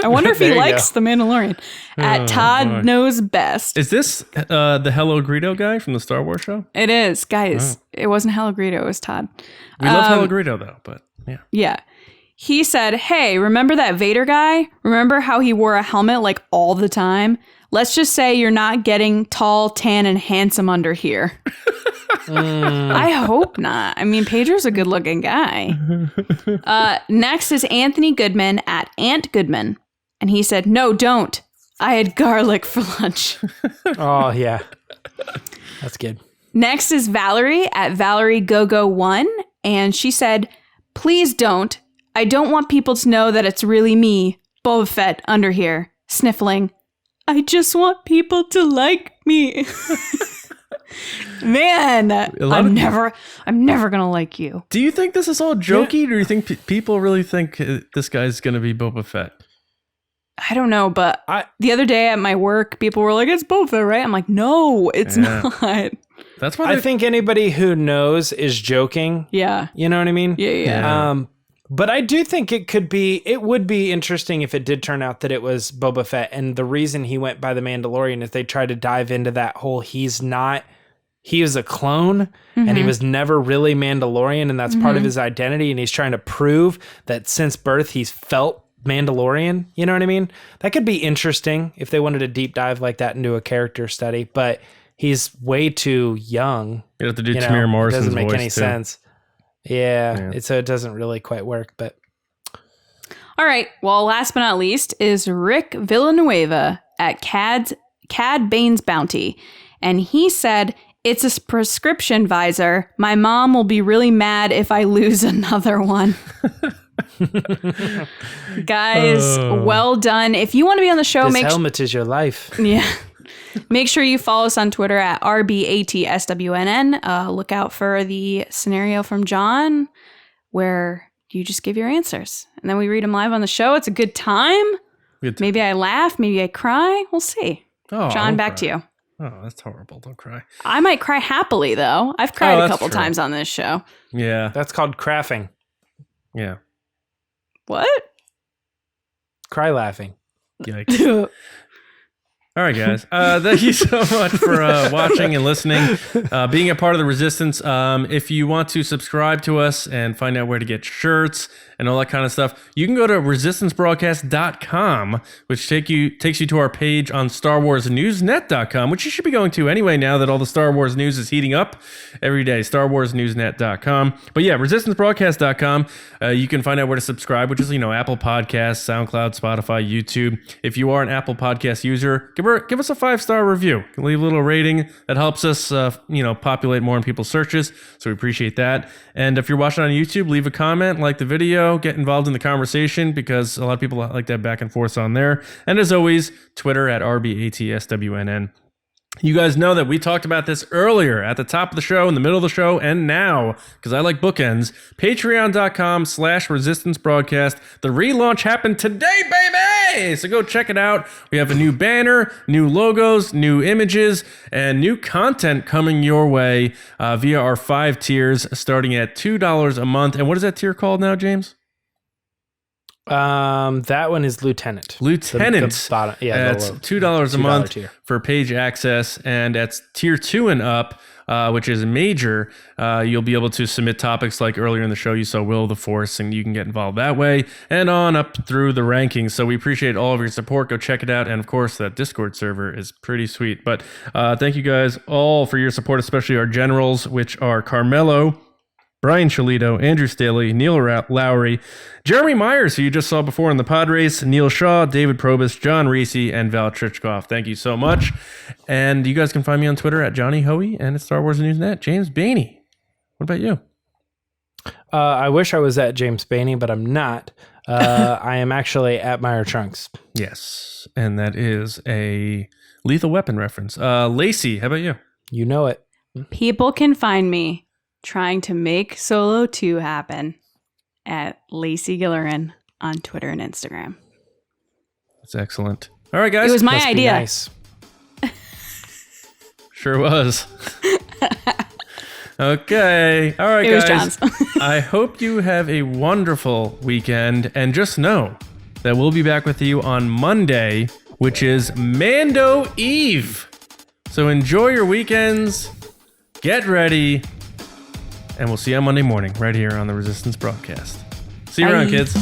I wonder if he There you likes the Mandalorian. At Todd boy. Knows Best. Is this the Hello Greedo guy from the Star Wars show? It is, guys. It wasn't Hello Greedo, it was Todd. We love Hello Greedo though, but yeah. Yeah. He said, hey, remember that Vader guy? Remember how he wore a helmet like all the time? Let's just say you're not getting tall, tan, and handsome under here. I hope not. I mean, Pedro's a good looking guy. Next is Anthony Goodman at Ant Goodman. And he said, no, don't. I had garlic for lunch. Oh, yeah. That's good. Next is Valerie at Valerie GoGo1. And she said, please don't. I don't want people to know that it's really me, Boba Fett, under here, sniffling. I just want people to like me. Man, I'm never gonna like you. Do you think this is all jokey, or do you think people really think this guy's going to be Boba Fett? I don't know, but the other day at my work, people were like, it's Boba Fett, right? I'm like, no, it's not. That's why I think anybody who knows is joking. Yeah. You know what I mean? Yeah. But I do think it would be interesting if it did turn out that it was Boba Fett. And the reason he went by the Mandalorian is they tried to dive into that whole he was a clone and he was never really Mandalorian. And that's part of his identity. And he's trying to prove that since birth, he's felt Mandalorian. You know what I mean? That could be interesting if they wanted to deep dive like that into a character study. But he's way too young. You have to do Tamir Morrison's voice. It doesn't make any too. sense. Yeah. So it doesn't really quite work, but. All right. Well, last but not least is Rick Villanueva at Cad Bane's Bounty. And he said, it's a prescription visor. My mom will be really mad if I lose another one. Guys, well done. If you want to be on the show, this helmet is your life. Yeah. Make sure you follow us on Twitter at RBATSWNN. Look out for the scenario from John where you just give your answers. And then we read them live on the show. It's a good time. Maybe I laugh. Maybe I cry. We'll see. Oh, John, back to you. Oh, that's horrible. Don't cry. I might cry happily, though. I've cried a couple times on this show. Yeah. That's called craffing. Yeah. What? Cry laughing. Yikes. All right, guys. Thank you so much for watching and listening, being a part of the Resistance. If you want to subscribe to us and find out where to get shirts and all that kind of stuff, you can go to resistancebroadcast.com, which takes you to our page on StarWarsNewsNet.com, which you should be going to anyway now that all the Star Wars news is heating up every day. StarWarsNewsNet.com. But yeah, resistancebroadcast.com. You can find out where to subscribe, which is Apple Podcasts, SoundCloud, Spotify, YouTube. If you are an Apple Podcast user, give us a 5-star review. Leave a little rating. That helps us, populate more in people's searches. So we appreciate that. And if you're watching on YouTube, leave a comment, like the video, get involved in the conversation because a lot of people like that back and forth on there. And as always, Twitter at RBATSWNN. You guys know that we talked about this earlier at the top of the show, in the middle of the show, and now, because I like bookends, patreon.com/resistance broadcast. The relaunch happened today, baby! So go check it out. We have a new banner, new logos, new images, and new content coming your way via our 5 tiers, starting at $2 a month. And what is that tier called now, James? That one is Lieutenant. The bottom, that's $2 a month tier for page access, and that's tier 2 and up, which is major. You'll be able to submit topics like earlier in the show you saw Will of the Force, and you can get involved that way, and on up through the rankings. So we appreciate all of your support. Go check it out, and of course that Discord server is pretty sweet. But thank you guys all for your support, especially our generals, which are Carmelo, Brian Shalito, Andrew Staley, Neil Lowry, Jeremy Myers, who you just saw before in the pod race, Neil Shaw, David Probus, John Reese, and Val Trichkoff. Thank you so much. And you guys can find me on Twitter at Johnny Hoey and at Star Wars News Net. James Baney. What about you? I wish I was at James Baney, but I'm not. I am actually at Meyer Trunks. Yes, and that is a Lethal Weapon reference. Lacey, how about you? You know it. People can find me trying to make Solo 2 happen at Lacey Gillerin on Twitter and Instagram. That's excellent. All right, guys. It was my Must be idea. Nice. Sure was. Okay. All right, It was guys. John's. I hope you have a wonderful weekend, and just know that we'll be back with you on Monday, which is Mando Eve. So enjoy your weekends. Get ready. And we'll see you on Monday morning right here on the Resistance broadcast. See you around, kids.